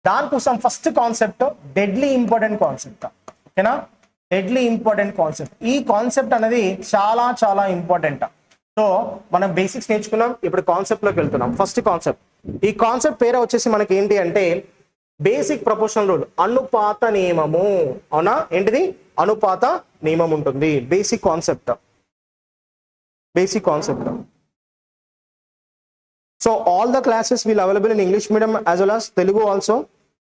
దానికోసం first concept deadly important concept. ఓకేనా, deadly important concept. ఈ కాన్సెప్ట్ అనేది చాలా చాలా ఇంపార్టెంట్. సో మనం బేసిక్స్ నేర్చుకున్నాం, ఇప్పుడు కాన్సెప్ట్ లోకి వెళ్తున్నాం. ఫస్ట్ కాన్సెప్ట్, ఈ కాన్సెప్ట్ పేరు వచ్చేసి మనకి ఏంటి అంటే బేసిక్ ప్రపోర్షనల్ రూల్, అనుపాత నియమము. అవునా, ఏంటిది? అనుపాత నియమం ఉంటుంది. Basic concept, basic concept. So all the classes will available in English medium as well as Telugu also.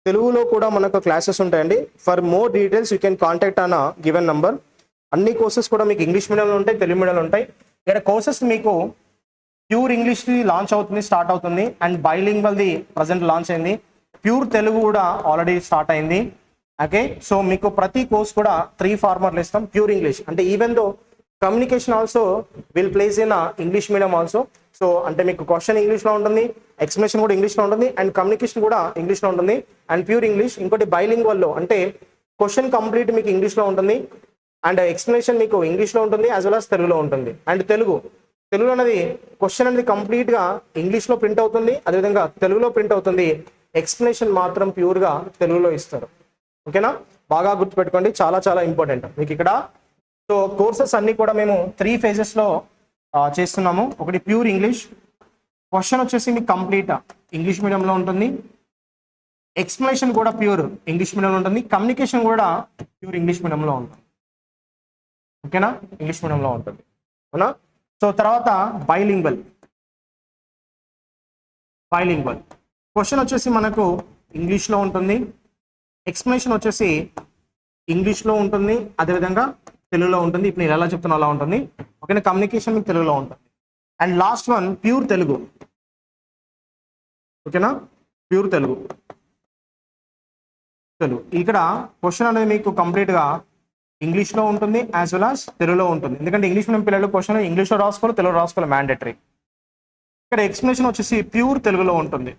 తెలుగులో కూడా మనకు క్లాసెస్ ఉంటాయండి. For more details you can contact on given number. అన్ని కోర్సెస్ కూడా మీకు ఇంగ్లీష్ మీడియంలో ఉంటాయి, తెలుగు మీడియంలో ఉంటాయి. ఇక్కడ కోర్సెస్ మీకు ప్యూర్ ఇంగ్లీష్ లాంచ్ అవుతుంది, స్టార్ట్ అవుతుంది. అండ్ బైలింగ్వల్ది ప్రజెంట్ లాంచ్ అయింది. ప్యూర్ తెలుగు కూడా ఆల్రెడీ స్టార్ట్ అయింది. ఓకే, సో మీకు ప్రతి కోర్స్ కూడా 3 ఫార్మాట్లు ఇస్తాం. ప్యూర్ ఇంగ్లీష్ అంటే even though communication also will place in English medium also. So అంటే మీకు క్వశ్చన్ ఇంగ్లీష్లో ఉంటుంది, ఎక్స్ప్లెనేషన్ కూడా ఇంగ్లీష్లో ఉంటుంది, అండ్ కమ్యూనికేషన్ కూడా ఇంగ్లీష్లో ఉంటుంది. And pure English. ఇంకోటి బైలింగ్వల్లో అంటే క్వశ్చన్ కంప్లీట్ మీకు ఇంగ్లీష్లో ఉంటుంది, అండ్ ఎక్స్ప్లెనేషన్ మీకు ఇంగ్లీష్లో ఉంటుంది యాజ్ వెల్ యాజ్ తెలుగులో ఉంటుంది. అండ్ తెలుగు అనేది క్వశ్చన్ అనేది కంప్లీట్గా ఇంగ్లీష్లో ప్రింట్ అవుతుంది, అదేవిధంగా తెలుగులో ప్రింట్ అవుతుంది. ఎక్స్ప్లెనేషన్ మాత్రం ప్యూర్గా తెలుగులో ఇస్తారు. ఓకేనా, బాగా గుర్తుపెట్టుకోండి, చాలా చాలా ఇంపార్టెంట్ మీకు ఇక్కడ. సో కోర్సెస్ అన్ని కూడా మేము 3 phases-లో చేస్తున్నాము. ఒకటి ప్యూర్ ఇంగ్లీష్, క్వశ్చన్ వచ్చేసి మీకు కంప్లీట్ ఇంగ్లీష్ మీడియంలో ఉంటుంది, ఎక్స్ప్లెనేషన్ కూడా ప్యూర్ ఇంగ్లీష్ మీడియంలో ఉంటుంది, కమ్యూనికేషన్ కూడా ప్యూర్ ఇంగ్లీష్ మీడియంలో ఉంటుంది. ఓకేనా, ఇంగ్లీష్ మీడియంలో ఉంటుంది. అవునా. సో తర్వాత బైలింగ్వల్. క్వశ్చన్ వచ్చేసి మనకు ఇంగ్లీష్లో ఉంటుంది, ఎక్స్ప్లెనేషన్ వచ్చేసి ఇంగ్లీష్లో ఉంటుంది, అదేవిధంగా తెలుగులో ఉంటుంది. ఇప్పుడు నేను ఎలా చెప్తున్నా అలా ఉంటుంది. ఓకేనా, కమ్యూనికేషన్ మీకు తెలుగులో ఉంటుంది. And last one pure Telugu. ఓకేనా, ప్యూర్ తెలుగు. ఇక్కడ క్వశ్చన్ అనేది మీకు కంప్లీట్గా ఇంగ్లీష్లో ఉంటుంది యాజ్ వెల్ యాజ్ తెలుగులో ఉంటుంది. ఎందుకంటే ఇంగ్లీష్ మీడియం పిల్లలు క్వశ్చన్ ఇంగ్లీష్లో రాసుకోవాలి, తెలుగు రాసుకోవాలి, మ్యాండేటరీ. ఇక్కడ ఎక్స్ప్లెనేషన్ వచ్చేసి ప్యూర్ తెలుగులో ఉంటుంది.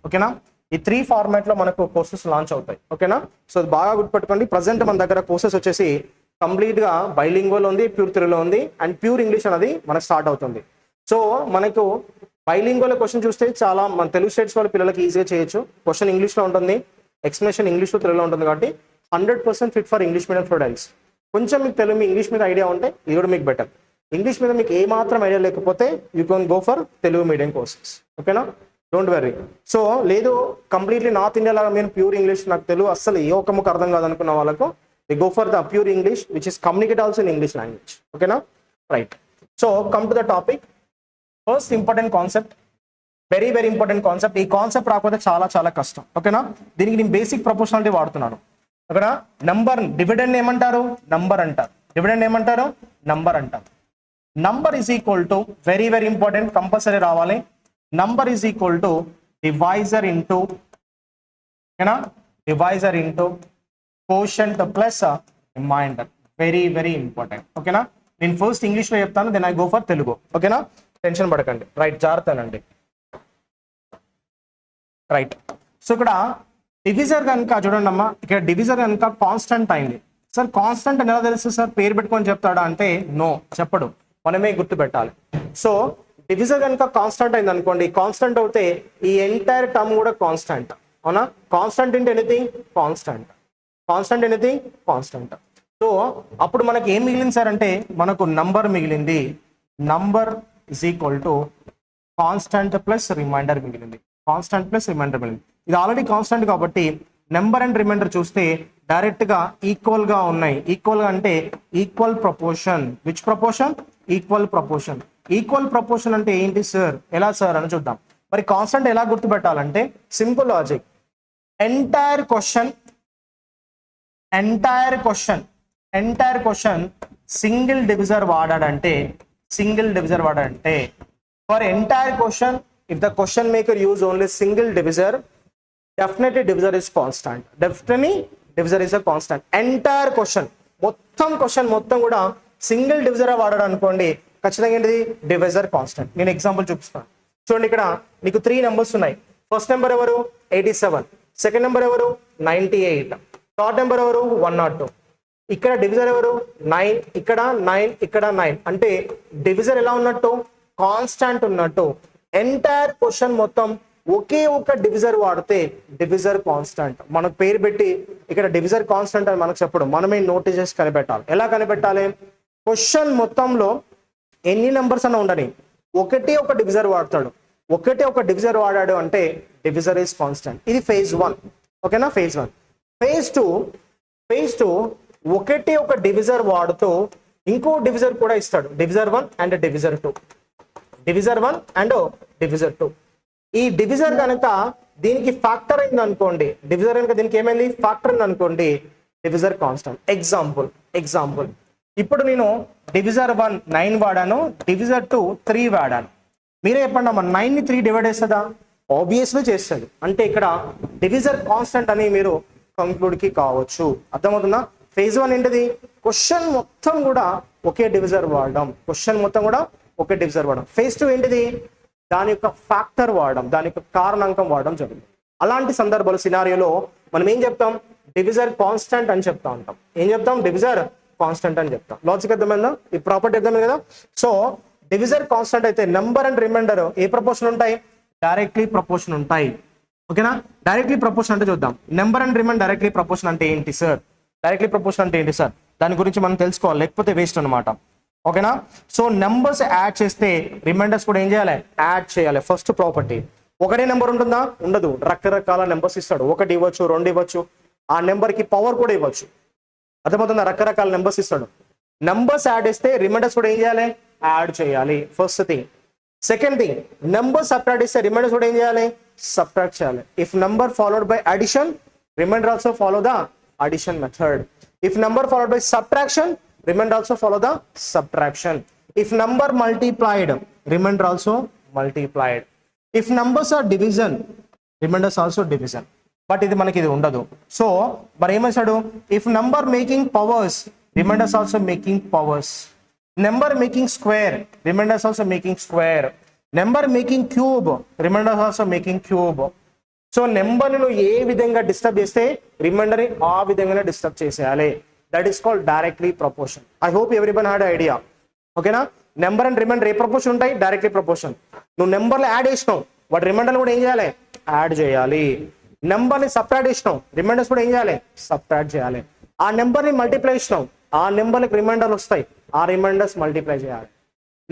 ఓకేనా, ఈ 3 ఫార్మాట్లో మనకు కోర్సెస్ లాంచ్ అవుతాయి. ఓకేనా, సో బాగా గుర్తుపెట్టుకోండి. ప్రజెంట్ మన దగ్గర కోర్సెస్ వచ్చేసి కంప్లీట్గా బైలింగ్వల్ ఉంది, ప్యూర్ తెలుగులో ఉంది, అండ్ ప్యూర్ ఇంగ్లీష్ అనేది మనకు స్టార్ట్ అవుతుంది. సో మనకు బైలింగ్వల్ క్వశ్చన్ చూస్తే చాలా మన తెలుగు స్టేట్స్ వాళ్ళ పిల్లలకి ఈజీగా చేయొచ్చు. క్వశ్చన్ ఇంగ్లీష్లో ఉంటుంది, ఎక్స్ప్లెనేషన్ ఇంగ్లీష్లో తెలుగులో ఉంటుంది. కాబట్టి 100% fit for English medium students. కొంచెం మీకు తెలుగు మీ ఇంగ్లీష్ మీద ఐడియా ఉంటే ఇది కూడా మీకు బెటర్. ఇంగ్లీష్ మీద మీకు ఏ మాత్రం ఐడియా లేకపోతే you can go for Telugu medium courses. ఓకేనా, డోంట్ వెరీ. సో లేదు కంప్లీట్లీ నార్త్ ఇండియా లాగా మీరు ప్యూర్ ఇంగ్లీష్ నాకు తెలుగు అస్సలు ఏ ఒక్క ముక్క అర్థం కాదనుకున్న వాళ్ళకు they go for the pure English which is communicate also in English language. ఓకేనా, right. So come to the topic. First important concept, very very important concept. ఈ కాన్సెప్ట్ రాకపోతే చాలా చాలా కష్టం. ఓకేనా, దీనికి నేను బేసిక్ ప్రపోర్షనాలిటీ వాడుతున్నాను. ఓకేనా, నంబర్ డివిడెండ్ ఏమంటారు? నంబర్ అంటారు. డివిడెండ్ ఏమంటారు? నంబర్ అంటారు. Number is equal to, very very important, compulsory రావాలి. Number is equal to divisor into, ఓకేనా, divisor into quotient plus remainder. Very very important. ఓకేనా, నేను ఫస్ట్ ఇంగ్లీష్లో చెప్తాను, then I go for Telugu. ఓకేనా, టెన్షన్ పడకండి. రైట్, జాగ్రత్తనండి. రైట్. సో ఇక్కడ డివిజర్ కనుక చూడండి అమ్మా, ఇక్కడ డివిజర్ కనుక కాన్స్టెంట్ అయింది. సార్ కాన్స్టెంట్ అని ఎలా తెలుసు సార్? పేరు పెట్టుకొని చెప్తాడా అంటే నో, చెప్పడు, మనమే గుర్తు పెట్టాలి. సో డివిజర్ కనుక కాన్స్టెంట్ అయింది అనుకోండి, కాన్స్టెంట్ అవుతే ఈ ఎంటైర్ టర్మ్ కూడా కాన్స్టెంట్. అవునా, కాన్స్టెంట్ ఇంటే anything constant, constant anything constant. So అప్పుడు మనకి ఏం మిగిలింది సార్ అంటే మనకు నంబర్ మిగిలింది. Number is equal to constant plus remainder మిగిలింది. కాన్స్టెంట్ ప్లస్ రిమైండర్ మిగిలింది. ఇది ఆల్రెడీ కాన్స్టెంట్ కాబట్టి నెంబర్ అండ్ రిమైండర్ చూస్తే డైరెక్ట్ గా ఈక్వల్ గా ఉన్నాయి. ఈక్వల్ గా అంటే equal proportion. Which proportion? Equal proportion. Equal proportion అంటే ఏంటి సార్, ఎలా సార్ అని చూద్దాం. మరి కాన్స్టెంట్ ఎలా గుర్తుపెట్టాలంటే simple logic. Entire question single divisor వాడాడంటే for entire question if the question maker use only single divisor, definitely divisor is constant. Entire question మొత్తం కూడా సింగిల్ డివిజర్ వాడాడు అనుకోండి, ఖచ్చితంగా ఏంటిది? Divisor constant. నేను ఎగ్జాంపుల్ చూపిస్తాను చూడండి. ఇక్కడ మీకు 3 నెంబర్స్ ఉన్నాయి. ఫస్ట్ నెంబర్ ఎవరు? 87. సెకండ్ నెంబర్ ఎవరు? 98. థర్డ్ నెంబర్ ఎవరు? 102. ఇక్కడ డివిజర్ ఎవరు? 9. ఇక్కడ 9, ఇక్కడ 9. అంటే డివిజర్ ఎలా ఉన్నట్టు? కాన్స్టాంట్ ఉన్నట్టు. ఎంటైర్ క్వశ్చన్ మొత్తం ఒకే ఒక డివిజర్ వాడితే డివిజర్ కాన్స్టెంట్ మనకు పేరు పెట్టి ఇక్కడ డివిజర్ కాన్స్టెంట్ అని మనకు చెప్పడం, మనమే నోటీస్ చేసి కనిపెట్టాలి. ఎలా కనిపెట్టాలి? క్వశ్చన్ మొత్తంలో ఎన్ని నెంబర్స్ అన్న ఉండని ఒకటే ఒక డివిజర్ వాడతాడు, ఒకటే ఒక డివిజర్ వాడాడు అంటే డివిజర్ ఈజ్ కాన్స్టెంట్. ఇది ఫేజ్ 1. ఓకేనా? ఫేజ్ 1. ఫేజ్ 2 ఒకటే ఒక డివిజర్ వాడుతూ ఇంకో డివిజర్ కూడా ఇస్తాడు. Divisor 1 and divisor 2. Divisor 1 and divisor 2. ఈ డివిజర్ కనుక దీనికి ఫ్యాక్టర్ అయింది అనుకోండి, డివిజర్ కనుక దీనికి ఏమైంది ఫ్యాక్టర్ అయింది అనుకోండి, డివిజర్ కాన్స్టెంట్. ఎగ్జాంపుల్ ఇప్పుడు నేను డివిజర్ 1 9 వాడాను, డివిజర్ 2 3 వాడాను. మీరే చెప్పండి అమ్మా, 9 ని 3 డివైడ్ చేస్తుందా? ఆబ్వియస్లీ చేస్తుంది. అంటే ఇక్కడ డివిజర్ కాన్స్టెంట్ అని మీరు కంక్లూడ్ కి కావచ్చు. అర్థమవుతుందా? ఫేజ్ 1 ఏంటిది? క్వశ్చన్ మొత్తం కూడా ఒకే డివిజర్ వాడడం, ఫేజ్ 2 ఏంటిది? దాని యొక్క ఫ్యాక్టర్ వాడడం, దాని యొక్క కారణాంకం వాడడం జరుగుతుంది. అలాంటి సందర్భాలు సినారియోలో మనం ఏం చెప్తాం? డివిజర్ కాన్స్టెంట్ అని చెప్తా ఉంటాం. ఏం చెప్తాం? డివిజర్ కాన్స్టెంట్ అని చెప్తాం. లాజిక్ అర్థమైందా? ఈ ప్రాపర్టీ అర్థమైంది కదా? సో డివిజర్ కాన్స్టెంట్ అయితే నెంబర్ అండ్ రిమైండర్ ఏ ప్రపోర్షన్ ఉంటాయి? డైరెక్ట్లీ ప్రపోర్షన్ ఉంటాయి. ఓకేనా? డైరెక్ట్లీ ప్రపోర్షన్ అంటే చూద్దాం. Number and reminder directly proportion అంటే ఏంటి సార్? దాని గురించి మనం తెలుసుకోవాలి, లేకపోతే వేస్ట్ అనమాట. ఓకేనా? సో నెంబర్స్ యాడ్ చేస్తే రిమైండర్స్ కూడా ఏం చేయాలి? యాడ్ చేయాలి. First property. ఒకటే నెంబర్ ఉంటుందా? ఉండదు. రకరకాల నెంబర్స్ ఇస్తాడు. 1 ఇవ్వచ్చు, 2 ఇవ్వచ్చు, ఆ నెంబర్ కి పవర్ కూడా ఇవ్వచ్చు. అర్థమవుతుందా? రకరకాల నెంబర్స్ ఇస్తాడు. నెంబర్స్ యాడ్ చేస్తే రిమైండర్స్ కూడా ఏం చేయాలి? యాడ్ చేయాలి. First thing. Second thing, number subtract చేస్తే రిమైండర్స్ కూడా ఏం చేయాలి? సబ్ట్రాక్ట్ చేయాలి. If number followed by addition, remainder also follow the addition method. If number followed by subtraction, remainder also follow the subtraction. If number multiplied, remainder also multiplied. If numbers are division, remainders also division. But ఇది మనకి ఇది ఉండదు. So మరి ఏమేసాడు? If number making powers, remainders also making powers. Number making square, remainders also making square. Number making cube, remainders also making cube. So నెంబర్ని నువ్వు ఏ విధంగా disturb చేస్తే రిమైండర్ని ఆ విధంగానే డిస్టర్బ్ చేసేయాలి. That is called directly proportion. I hope everyone had idea. ఓకేనా? Number and remainder ఏ proportion ఉంటాయి? Directly proportion. నువ్వు నెంబర్లో యాడ్ చేసినావు, వాటి రిమైండర్ కూడా ఏం చేయాలి? యాడ్ చేయాలి. నెంబర్ని సబ్ట్రాక్ట్ చేసినావు, రిమైండర్స్ కూడా ఏం చేయాలి? సబ్ట్రాక్ట్ చేయాలి. ఆ నెంబర్ని మల్టిప్లై చేసినావు, ఆ నెంబర్కి రిమైండర్లు వస్తాయి, ఆ రిమైండర్స్ మల్టిప్లై చేయాలి.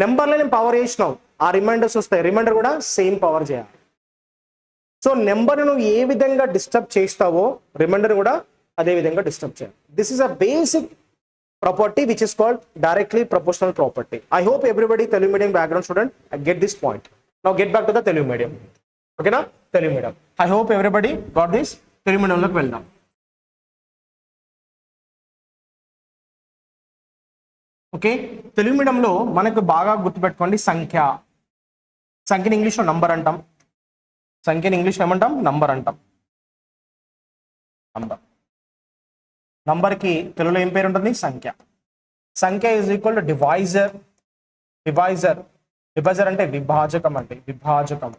నెంబర్లో నేను పవర్ చేసినావు, ఆ రిమైండర్స్ వస్తాయి, రిమైండర్ కూడా సేమ్ పవర్ చేయాలి. సో నెంబర్ నువ్వు ఏ విధంగా డిస్టర్బ్ చేస్తావో రిమైండర్ కూడా అదే విధంగా డిస్టర్బ్ చేయాలి. This is a basic property which is called directly proportional property. I hope everybody Telugu medium background student get this point. Now get back to the Telugu medium. ఓకేనా? Telugu medium. I hope everybody got this. Telugu మీడియంలోకి వెళ్దాం. Okay, Telugu మీడియంలో మనకు బాగా గుర్తుపెట్టుకోండి సంఖ్యని ఇంగ్లీష్లో number అంటాం. సంఖ్యని English ఏమంటాం? నంబర్ అంటాం. నంబర్కి తెలుగులో ఏం పేరు ఉంటుంది? సంఖ్య ఈజ్ ఈక్వల్ టు డివైజర్ అంటే విభాజకం అండి. విభాజకం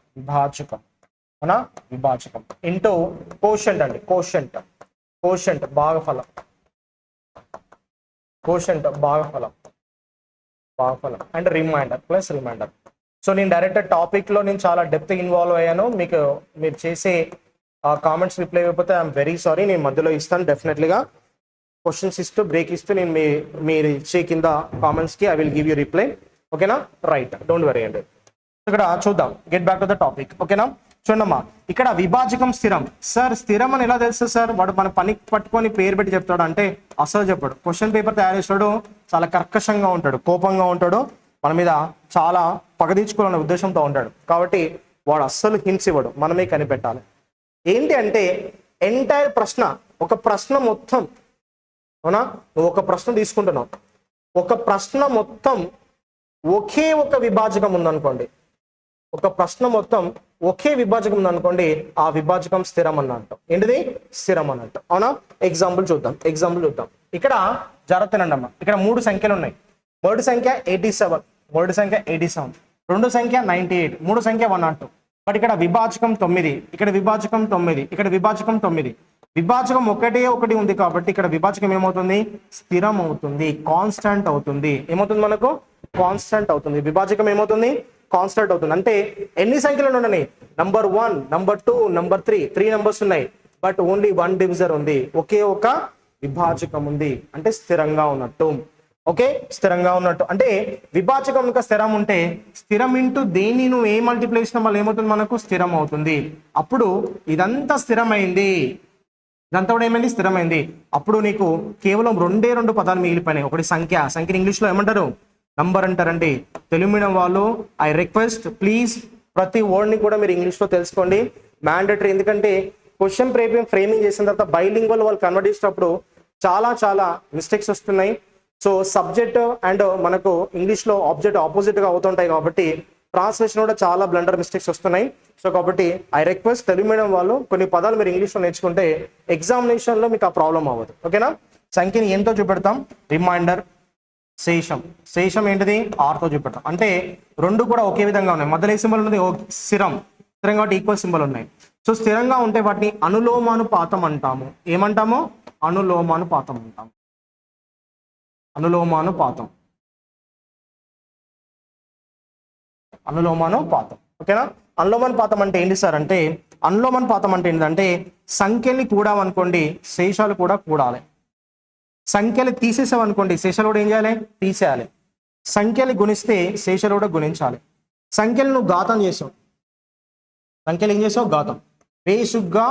అవునా? విభాజకం ఇంటూ కోషంట్ అండి. కోషంట్ భాగఫలం and remainder plus remainder. So నేను డైరెక్ట్ టాపిక్లో నేను చాలా డెప్త్ ఇన్వాల్వ్ అయ్యాను. మీరు చేసే కామెంట్స్ రిప్లై అయిపోతే ఐఎమ్ వెరీ సారీ. నేను మధ్యలో ఇస్తాను డెఫినెట్లీగా. క్వశ్చన్స్ ఇస్తూ బ్రేక్ ఇస్తూ నేను మీరు ఇచ్చే కింద కామెంట్స్కి I will give you reply. ఓకేనా? రైట్, డోంట్ వరీ అండి. ఇక్కడ చూద్దాం. Get back to the topic. ఓకేనా? చూడమ్మా, ఇక్కడ విభాజకం స్థిరం. సార్ స్థిరం అని ఎలా తెలుస్తుంది సార్? వాడు మన పని పట్టుకొని పేరు పెట్టి చెప్తాడు అంటే అసలు చెప్పాడు. క్వశ్చన్ పేపర్ తయారు చేస్తాడు, చాలా కర్కశంగా ఉంటాడు, కోపంగా ఉంటాడు, మన మీద చాలా పగదీర్చుకోవాలనే ఉద్దేశంతో ఉంటాడు. కాబట్టి వాడు అస్సలు హింట్స్ ఇవ్వడు, మనమే కనిపెట్టాలి. ఏంటి అంటే ఎంటైర్ ప్రశ్న, ఒక ప్రశ్న మొత్తం, అవునా? నువ్వు ఒక ప్రశ్న తీసుకుంటున్నావు, ఒక ప్రశ్న మొత్తం ఒకే ఒక విభాజకం ఉందనుకోండి, ఆ విభాజకం స్థిరం అన్నట్టు. ఏంటిది? స్థిరం అన్నట్టు. అవునా? ఎగ్జాంపుల్ చూద్దాం. ఇక్కడ జరుగుతానండి అమ్మ. ఇక్కడ 3 సంఖ్యలు ఉన్నాయి. మొదటి సంఖ్య 87, రెండో సంఖ్య 98, మూడో సంఖ్య 102. బట్ ఇక్కడ విభాజకం 9, ఇక్కడ విభాజకం 9, ఇక్కడ విభాజకం 9. విభాజకం ఒకటి ఉంది కాబట్టి ఇక్కడ విభాజకం ఏమవుతుంది? స్థిరం అవుతుంది, కాన్స్టెంట్ అవుతుంది. ఏమవుతుంది? మనకు కాన్స్టెంట్ అవుతుంది. విభాజకం ఏమవుతుంది? కాన్స్టెంట్ అవుతుంది. అంటే ఎన్ని సంఖ్యలు ఉన్నాయి, నంబర్ 1, నంబర్ 2, నంబర్ 3, 3 నంబర్స్ ఉన్నాయి, బట్ ఓన్లీ 1 డివిజర్ ఉంది, ఒకే ఒక విభాజకం ఉంది, అంటే స్థిరంగా ఉన్నట్టు. ఓకే, స్థిరంగా ఉన్నట్టు అంటే విభాజకం ఇంకా స్థిరం ఉంటే స్థిరం ఇంటూ దేన్ని నువ్వు ఏ మల్టిప్లై చేసినా మళ్ళీ ఏమవుతుంది, మనకు స్థిరం అవుతుంది. అప్పుడు ఇదంతా స్థిరమైంది, ఇదంతా కూడా ఏమైంది, స్థిరమైంది. అప్పుడు నీకు కేవలం 2 పదాలు మిగిలిపోయినాయి. ఒకటి సంఖ్యని ఇంగ్లీష్లో ఏమంటారు, నంబర్ అంటారండి. తెలుగు మీడియం వాళ్ళు ఐ రిక్వెస్ట్ ప్లీజ్ ప్రతి వర్డ్ని కూడా మీరు ఇంగ్లీష్లో తెలుసుకోండి, మ్యాండేటరీ. ఎందుకంటే క్వశ్చన్ ఫ్రేమింగ్ చేసిన తర్వాత బైలింగ్వల్ వాళ్ళు కన్వర్ట్ చేసినప్పుడు చాలా మిస్టేక్స్ వస్తున్నాయి. సో సబ్జెక్ట్ అండ్ మనకు ఇంగ్లీష్లో ఆబ్జెక్ట్ ఆపోజిట్గా అవుతుంటాయి కాబట్టి ట్రాన్స్లేషన్ కూడా చాలా బ్లండర్ మిస్టేక్స్ వస్తున్నాయి. సో కాబట్టి ఐ రిక్వెస్ట్ తెలుగు మీడియం వాళ్ళు కొన్ని పదాలు మీరు ఇంగ్లీష్లో నేర్చుకుంటే ఎగ్జామినేషన్లో మీకు ఆ ప్రాబ్లం అవ్వదు. ఓకేనా, సంఖ్యని ఏంతో చూపెడతాం, రిమైండర్, శేషం ఏంటిది, ఆర్తో చూపెడతాం. అంటే 2 కూడా ఒకే విధంగా ఉన్నాయి, మధ్యలో ఏ సింబల్ ఉన్నది, స్థిరంగా కాబట్టి ఈక్వల్ సింబల్ ఉన్నాయి. సో స్థిరంగా ఉంటే వాటిని అనులోమానుపాతం అంటాము. ఏమంటాము, అనులోమానుపాతం అంటాము. అనులోమానుపాతం. ఓకేనా, అనులోమానుపాతం అంటే ఏంటి సార్ అంటే, అనులోమానుపాతం అంటే ఏంటంటే సంఖ్యల్ని కూడామనుకోండి శేషాలు కూడా కూడాలి, సంఖ్యలు తీసేసామనుకోండి శేషాలు కూడా ఏం చేయాలి, తీసేయాలి. సంఖ్యలు గుణిస్తే శేషాలు కూడా గుణించాలి. సంఖ్యలు నువ్వు ఘాతం చేసావు, సంఖ్యలు ఏం చేసావు, ఘాతం. బేసిక్గా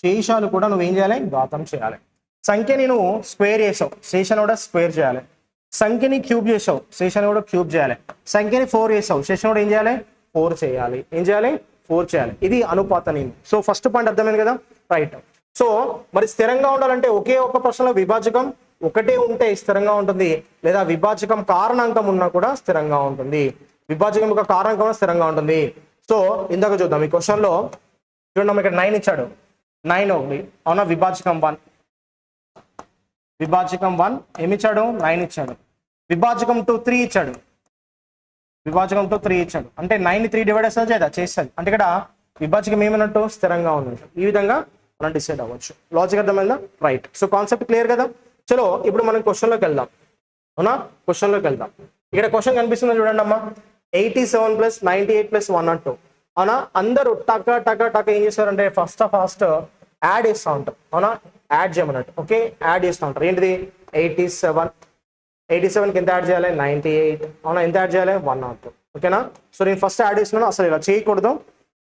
శేషాలు కూడా నువ్వు ఏం చేయాలి, ఘాతం చేయాలి. సంఖ్యని నువ్వు స్క్వేర్ చేసావు, శేషాలు కూడా స్క్వేర్ చేయాలి. సంఖ్యని క్యూబ్ చేసావు, శేషాలు కూడా క్యూబ్ చేయాలి. సంఖ్యని 4 చేసావు, శేషం కూడా ఏం చేయాలి, 4 చేయాలి. ఏం చేయాలి, 4 చేయాలి. ఇది అనుపాత నియమం. సో ఫస్ట్ పాయింట్ అర్థమైంది కదా, రైట్. సో మరి స్థిరంగా ఉండాలంటే ఒకే ఒక ప్రశ్నలో విభాజకం ఒకటే ఉంటే స్థిరంగా ఉంటుంది, లేదా విభాజకం కారణాంకం ఉన్నా కూడా స్థిరంగా ఉంటుంది. విభాజకం యొక్క కారణాంకం స్థిరంగా ఉంటుంది. సో ఇందాక చూద్దాం, ఈ క్వశ్చన్లో చూడండి, ఇక్కడ 9 ఇచ్చాడు, 9 ఒకటి అవునా, విభాజకం 1, విభాజకం 1 ఏమి ఇచ్చాడు, 9 ఇచ్చాడు. విభాజకం 2 3 ఇచ్చాడు, విభాజకం 2 3 ఇచ్చాడు. అంటే 9 3 డివైడ్ చేస్తుంది, అంటే ఇక్కడ విభాజకం ఏమన్నట్టు, స్థిరంగా ఉన్నట్టు. ఈ విధంగా మనం డిసైడ్ అవ్వచ్చు. లాజిక్ అర్థమైందా, రైట్. సో కాన్సెప్ట్ క్లియర్ కదా. చలో ఇప్పుడు మనం క్వశ్చన్లోకి వెళ్దాం. అవునా, క్వశ్చన్లోకి వెళ్దాం. ఇక్కడ క్వశ్చన్ కనిపిస్తుందో చూడండి అమ్మా, 87 + 98 + 102. అవునా, అందరూ టక ఏం చేస్తారంటే ఫస్ట్ యాడ్ చేస్తూ ఉంటాం. అవునా, యాడ్ చేయమన్నట్టు. ఓకే, యాడ్ చేస్తూ ఉంటారు. ఏంటిది, 87కి ఎంత యాడ్ చేయాలి, 98. అవునా, ఎంత యాడ్ చేయాలి, 102. ఓకేనా. సో నేను ఫస్ట్ యాడ్ చేస్తున్నాను, అసలు ఇలా చేయకూడదు,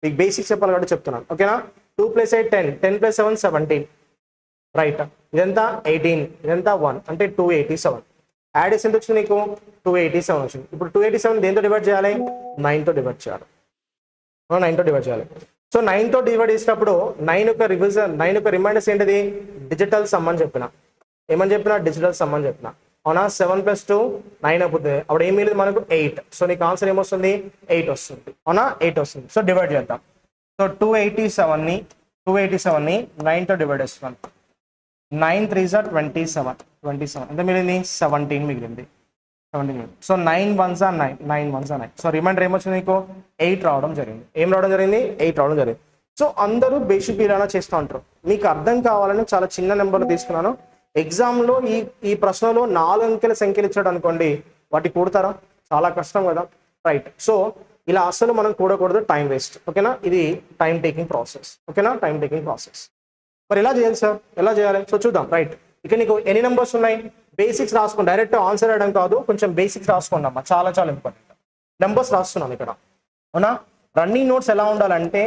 మీకు బేసిక్స్ చెప్పాలి కాబట్టి చెప్తున్నాను. ఓకేనా, 2 + 8 10, 10 + 7 17, రైట్. ఇదంతా 18, ఇదంతా 1, అంటే 287. యాడ్ చేసి ఎంత వచ్చింది నీకు, 287 వచ్చింది. ఇప్పుడు 287 దేంతో డివైడ్ చేయాలి, 9తో డివైడ్ చేయాలి. 9తో డివైడ్ చేయాలి. సో 9తో డివైడ్ చేసినప్పుడు 9 యొక్క రిమైండర్స్ ఏంటిది, డిజిటల్ సమ్ అని చెప్పిన. ఏమని చెప్పిన, డిజిటల్ సమ్ అని చెప్పిన. అవునా, 7 + 2 9 అవుతుంది. అప్పుడు ఏం మిగిలింది మనకు, 8. సో నీకు ఆన్సర్ ఏమొస్తుంది, 8 వస్తుంది. అవునా, 8 వస్తుంది. సో డివైడ్ చేద్దాం. సో 287ని 9తో డివైడ్ చేస్తున్నాను. 9 3 = 27. ఎంత మిగిలింది, 17 మిగిలింది. So 9 1s are 9. So remainder ఏమొచ్చింది నీకు, 8 రావడం జరిగింది. ఏం రావడం జరిగింది, 8 రావడం జరిగింది. సో అందరూ బేసిక్ ఇలా చేస్తూ ఉంటారు. మీకు అర్థం కావాలని చాలా చిన్న నెంబర్లు తీసుకున్నాను. ఎగ్జామ్లో ఈ ప్రశ్నలో 4 అంకెల సంఖ్యలు ఇచ్చాడు అనుకోండి, వాటి కూడతారా, చాలా కష్టం కదా, రైట్. సో ఇలా అసలు మనం కూడకూడదు, టైం వేస్ట్. ఓకేనా, ఇది టైం టేకింగ్ ప్రాసెస్. ఓకేనా, టైం టేకింగ్ ప్రాసెస్. మరి ఎలా చేయాలి సార్, ఎలా చేయాలి, సో చూద్దాం. రైట్, ఇక నీకు ఎన్ని నెంబర్స్ ఉన్నాయి, బేసిక్స్ రాసుకోండి. డైరెక్ట్ ఆన్సర్ వేయడం కాదు, కొంచెం బేసిక్స్ రాసుకోండి అమ్మా, చాలా ఇంపార్టెంట్. నెంబర్స్ రాస్తున్నాను ఇక్కడ. అవునా, రన్నింగ్ నోట్స్ ఎలా ఉండాలంటే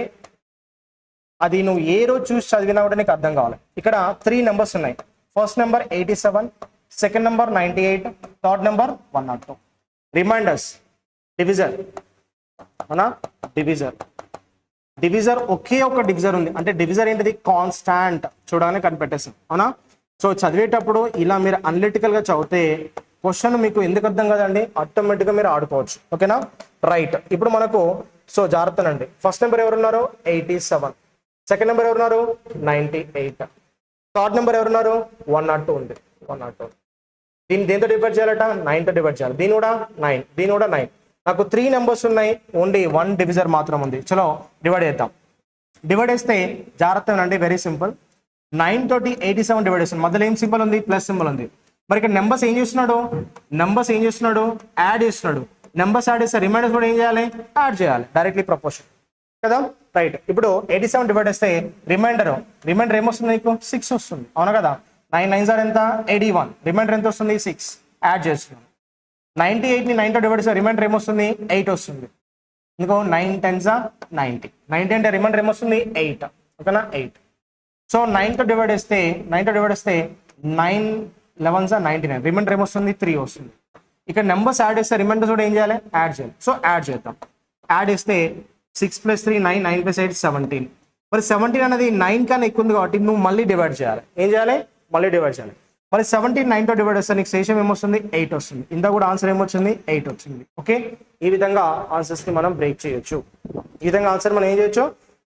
అది నువ్వు ఏ రోజు చూసి చదివినా కూడా నీకు అర్థం కావాలి. ఇక్కడ 3 నెంబర్స్ ఉన్నాయి. First number 87, second number 98, third number 102. Remainders, divisor. అవునా, డివిజర్ ఒకే ఒక డివిజర్ ఉంది. అంటే డివిజర్ ఏంటిది, కాన్స్టాంట్. చూడగానే కనిపెట్టేస్తాం. అవునా, సో చదివేటప్పుడు ఇలా మీరు అనలిటికల్గా చదివితే క్వశ్చన్ మీకు ఎందుకు అర్థం కదండి, ఆటోమేటిక్గా మీరు ఆడుకోవచ్చు. ఓకేనా, రైట్. ఇప్పుడు మనకు సో జాగ్రత్తనండి. ఫస్ట్ నెంబర్ ఎవరున్నారు, 87. సెకండ్ నెంబర్ ఎవరున్నారు, 98. థర్డ్ నెంబర్ ఎవరున్నారు, 102 ఉంది. 102 దీన్ని దేంతో డివైడ్ చేయాలట, 9తో డివైడ్ చేయాలి. దీని కూడా 9, దీని కూడా 9. నాకు 3 నెంబర్స్ ఉన్నాయి, ఓన్లీ 1 డివిజర్ మాత్రం ఉంది. చలో డివైడ్ చేద్దాం. డివైడ్ చేస్తే జాగ్రత్తగా అండి, వెరీ సింపుల్. 9 తోటి 87 డివైడ్ చేస్తాను. మధ్యలో ఏం సింబల్ ఉంది, ప్లస్ సింబల్ ఉంది. మరి ఇక్కడ నెంబర్స్ ఏం చేస్తున్నాడు, యాడ్ చేస్తున్నాడు. నెంబర్స్ యాడ్ చేస్తే రిమైండర్స్ కూడా ఏం చేయాలి, యాడ్ చేయాలి, డైరెక్ట్లీ ప్రపోర్షన్ కదా. రైట్, ఇప్పుడు 87 డివైడ్ చేస్తే రిమైండర్ ఏమొస్తుంది నీకు, 6 వస్తుంది, అవునా కదా. 9 9s are ఎంత, 81, రిమైండర్ ఎంత వస్తుంది, 6, యాడ్ చేస్తున్నాం. 98ని 9తో డివైడ్ చేస్తే రిమైండర్ ఏమొస్తుంది, 8 వస్తుంది. ఇంకో 9 10s are 90, 90 అంటే రిమైండర్ ఏమొస్తుంది, 8, ఓకేనా, 8. సో 9తో డివైడ్ చేస్తే 9 11s are 99, రిమైండర్ ఏమొస్తుంది, 3 వస్తుంది. ఇక్కడ నెంబర్స్ యాడ్ చేస్తే రిమైండర్స్ కూడా ఏం చేయాలి, యాడ్ చేయాలి. సో యాడ్ చేద్దాం. యాడ్ చేస్తే 6 + 3 9, 9 + 8 17. మరి 17 అనేది 9 కన్నా ఎక్కువ ఉంది కాబట్టి నువ్వు మళ్ళీ డివైడ్ చేయాలి. ఏం చేయాలి, మళ్ళీ డివైడ్ చేయాలి. మరి 17 9తో డివైడ్ చేస్తే నీకు శేషం ఏమొస్తుంది, 8 వస్తుంది. ఇంత కూడా ఆన్సర్ ఏమొచ్చింది, 8 వచ్చింది. ఓకే, ఈ విధంగా ఆన్సర్స్ ని మనం బ్రేక్ చేయొచ్చు. ఈ విధంగా ఆన్సర్ మనం ఏం చేయొచ్చు,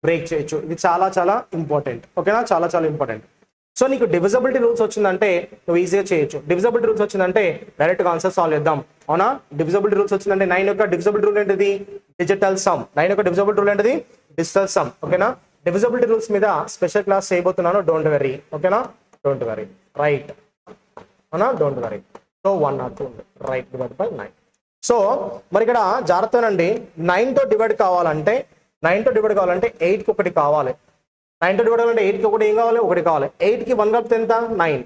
బ్రేక్ చేయొచ్చు. ఇది చాలా చాలా ఇంపార్టెంట్, ఓకేనా, చాలా చాలా ఇంపార్టెంట్. సో నీకు డివిజబిలిటీ రూల్స్ వచ్చిందంటే నువ్వు ఈజీగా చేయొచ్చు. డివిజబిలిటీ రూల్స్ వచ్చిందంటే డైరెక్ట్గా ఆన్సర్ సాల్వ్ చేద్దాం, అవునా. డివిజబిలిటీ రూల్స్ వచ్చిందంటే 9 యొక్క డివిజబిలిటీ రూల్ ఏంటిది, డిజిటల్ సమ్. 9 యొక్క డివిజబిలిటీ రూల్ ఏంటిది, డిజిటల్ సమ్, ఓకేనా. డివిజబిలిటీ రూల్స్ మీద స్పెషల్ క్లాస్ చేయబోతున్నాను, డోంట్ వెరీ, ఓకేనా, డోంట్ వెరీ. రైట్, అవునా, don't very. So 1 or 2 right, divide by 9. So మరి ఇక్కడ జాగ్రత్తనండి, 9తో డివైడ్ కావాలంటే 8కి ఒకటి కావాలి. 9తో డివైడ్ కావాలంటే 8కి ఒకటి ఏం కావాలి, ఒకటి కావాలి. 8కి 1 కలిపితే ఎంత, 9.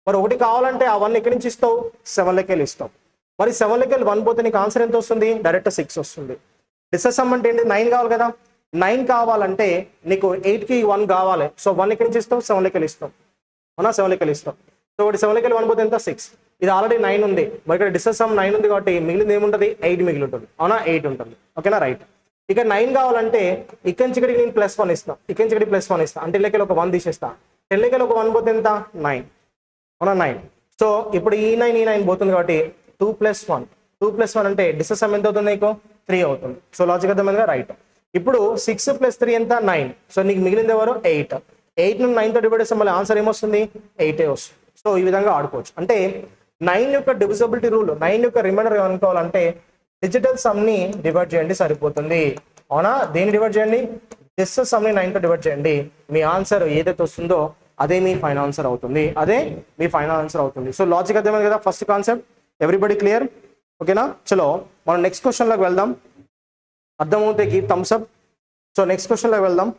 మరి ఒకటి కావాలంటే ఆ 1 ఎక్కడి నుంచి ఇస్తావు, 7లోకి వెళ్ళి ఇస్తావు. మరి 7లోకి వెళ్ళి 1 పోతే నీకు ఆన్సర్ ఎంత వస్తుంది, డైరెక్ట్ 6 వస్తుంది. డిస్కస్ సమ్ అంటే ఏంటి, 9 కావాలి కదా. 9 కావాలంటే నీకు 8కి 1 కావాలి. సో 1 ఎక్కడి నుంచి ఇస్తావు, 7లోకి వెళ్ళి ఇస్తావు, అవునా, 7లోకి వెళ్ళి ఇస్తావు. సో ఒకటి 7లోకి వెళ్ళి 1 పోతే ఎంత, 6. ఇది ఆల్రెడీ 9 ఉంది. మరి ఇక్కడ డిస్కస్ సమ్ 9 ఉంది కాబట్టి మిగిలింది ఏముంటుంది, 8 మిగిలి ఉంటుంది, అవునా, 8 ఉంటుంది, ఓకేనా. రైట్, ఇక 9 కావాలంటే ఇక్కడి నుంచి ఇక్కడికి నేను +1 ఇస్తాను, ఇక్కడి నుంచి ఇక్కడికి +1 ఇస్తాను, అంటే లెక్కలు ఒక 1 తీసేస్తా. 10 లెక్కలు ఒక 1 పోతే ఎంత, 9, అవునా, 9. సో ఇప్పుడు ఈ 9 పోతుంది కాబట్టి 2 + 1 అంటే డిస్కస్ సమ్ ఎంత అవుతుంది, నీకు 3 అవుతుంది. సో లాజిక్ అర్థమైందిగా. రైట్, ఇప్పుడు 6 + 3 ఎంత, 9. సో నీకు మిగిలింది ఎవరు, 8. 8 ను 9తో డివైడ్ చేస్తే మళ్ళీ ఆన్సర్ ఏమొస్తుంది, 8 వస్తుంది. సో ఈ విధంగా ఆడుకోవచ్చు. అంటే 9 యొక్క డివిజిబిలిటీ రూల్, 9 యొక్క రిమైండర్ అనుకోవాలంటే డిజిటల్ సమ్ ని డివైడ్ చేయండి సరిపోతుంది, అవునా. దేన్ని డివైడ్ చేయండి, డిజిటల్ సమ్ ని 9తో డివైడ్ చేయండి. మీ ఆన్సర్ ఏదైతే వస్తుందో అదే మీ ఫైనల్ ఆన్సర్ అవుతుంది. సో లాజిక్ అర్థమైంది కదా, ఫస్ట్ కాన్సెప్ట్. ఎవ్రీబడి క్లియర్, ఓకేనా. చలో మనం నెక్స్ట్ క్వశ్చన్ లోకి వెళ్దాం. అర్థమవుతే give thumbs up. So next question లోకి వెళ్దాం.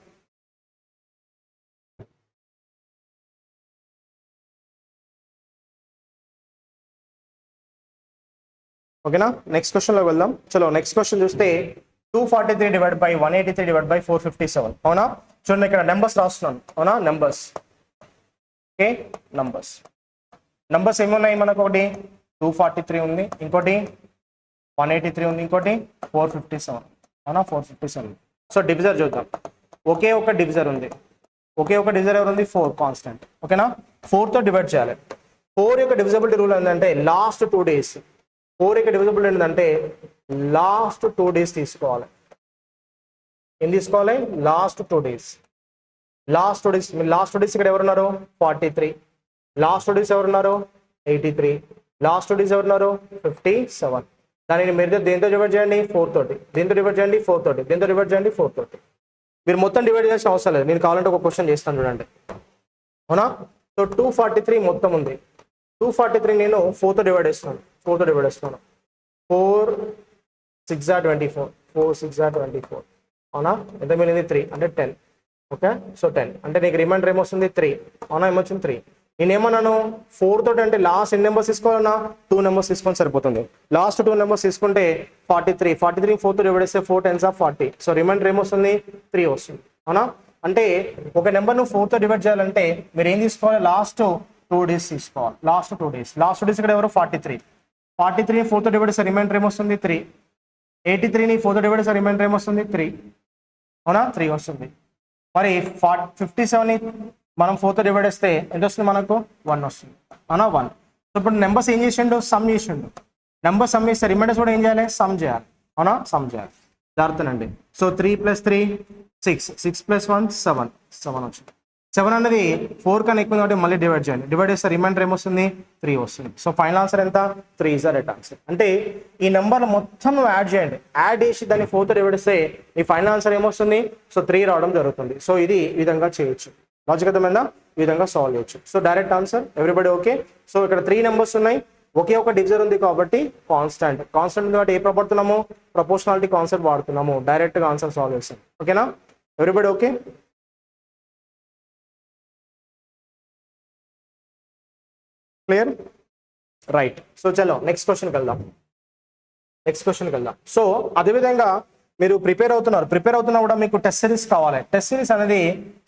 ఓకేనా, నెక్స్ట్ క్వశ్చన్ లోకి వెళ్దాం. చలో నెక్స్ట్ క్వశ్చన్ చూస్తే 243 డివైడ్ బై 183 డివైడ్ బై 457, అవునా. చూడండి ఇక్కడ నెంబర్స్ రాస్తున్నాను, అవునా, నెంబర్స్. ఓకే, నంబర్స్ ఏమున్నాయి మనకు, ఒకటి 243 ఉంది, ఇంకోటి 183 ఉంది, ఇంకోటి 457, అవునా, 457. సో డివిజర్ చూద్దాం. ఒకే ఒక డివిజర్ ఉంది, ఎవరు ఉంది, 4 కాన్స్టెంట్, ఓకేనా. 4తో డివైడ్ చేయాలి. 4 యొక్క డివిజిబిలిటీ రూల్ ఏంటంటే లాస్ట్ 2 days. 4 యొక్క డివిజిబిలిటీ ఏంటంటే లాస్ట్ 2 days తీసుకోవాలి. ఏం తీసుకోవాలి, లాస్ట్ 2 days. లాస్ట్ 2 days ఇక్కడ ఎవరున్నారు, 43. లాస్ట్ 2 days ఎవరున్నారు, 83. లాస్ట్ 2 days ఎవరున్నారు, 57. దానిని మీరు దేంతో డివైడ్ చేయండి, 4 తోటి. దేంతో డివైడ్ చేయండి, 4 తోటి. దేంతో డివైడ్ చేయండి, 4 తోటి. మీరు మొత్తం డివైడ్ చేయాల్సిన అవసరం లేదు, నేను కావాలంటే ఒక క్వశ్చన్ చేస్తాను చూడండి, అవునా. సో 243 మొత్తం ఉంది. 243 నేను 4తో డివైడ్ చేస్తున్నాను. 4 6 are 24. 4 6 are 24, అవునా. ఎంత మిగిలింది, 3 అంటే 10. ఓకే, సో 10 అంటే నీకు రిమైండర్ ఏమొస్తుంది, 3, అవునా, ఏమొచ్చింది 3. నేనేమన్నాను, 4 తోటి అంటే లాస్ట్ ఎన్ని నెంబర్స్ తీసుకోవాలన్నా, 2 నెంబర్స్ తీసుకొని సరిపోతుంది. లాస్ట్ 2 నెంబర్స్ తీసుకుంటే 43 4తో డివైడ్ చేస్తే 4 10s are 40. సో రిమైండర్ ఏమొస్తుంది, 3 వస్తుంది, అవునా. అంటే ఒక నెంబర్ను 4తో డివైడ్ చేయాలంటే మీరు ఏం తీసుకోవాలి, లాస్ట్ 2 days తీసుకోవాలి. లాస్ట్ 2 days ఇక్కడ ఎవరు, 43. 43ని 4తో డివైడ్ చేస్తే రిమైండర్ ఏమొస్తుంది, 3. 83ని 4తో డివైడ్ చేస్తే రిమైండర్ ఏమొస్తుంది, 3, అవునా, 3 వస్తుంది. మరి 57ని మనం 4తో డివైడ్ చేస్తే ఎంత వస్తుంది మనకు, 1 వస్తుంది, అవునా, 1. సో ఇప్పుడు నెంబర్స్ ఏం చేసిండు, సమ్ చేసిండు. నెంబర్ సమ్ చేస్తే రిమైండర్స్ కూడా ఏం చేయాలి, సమ్ చేయాలి, అవునా, సమ్ చేయాలి. జాగ్రత్తనండి. సో 3 + 3 6, 6 + 1 7 వచ్చింది. 7 అనేది 4 కన్నా ఎక్కువ కాబట్టి మళ్ళీ డివైడ్ చేయండి. డివైడ్ చేస్తే రిమైండర్ ఏమొస్తుంది, 3 వస్తుంది. సో ఫైనల్ ఆన్సర్ ఎంత, 3 is the right answer. అంటే ఈ నెంబర్లు మొత్తం యాడ్ చేయండి. యాడ్ చేసి దాన్ని 4తో డివైడ్ చేస్తే ఈ ఫైనల్ ఆన్సర్ ఏమొస్తుంది, సో 3 రావడం జరుగుతుంది. సో ఇది ఈ విధంగా చేయొచ్చు. లాజిక్ అర్థమైందా, ఈ విధంగా సాల్వ్ చేయొచ్చు. So direct answer, everybody okay. So ఇక్కడ 3 నెంబర్స్ ఉన్నాయి. ఒకే ఒక డివిజర్ ఉంది కాబట్టి కాన్స్టెంట్ కాబట్టి ఏ పడుతున్నాము, ప్రపోర్షనాలిటీ కాన్సెప్ట్ వాడుతున్నాము, డైరెక్ట్గా ఆన్సర్ సాల్వ్ చేస్తాం. ఓకేనా, everybody okay? Clear, right. So చలో నెక్స్ట్ క్వశ్చన్కి వెళ్దాం. సో అదేవిధంగా మీరు ప్రిపేర్ అవుతున్నా కూడా మీకు టెస్ట్ సిరీస్ కావాలి. టెస్ట్ సిరీస్ అనేది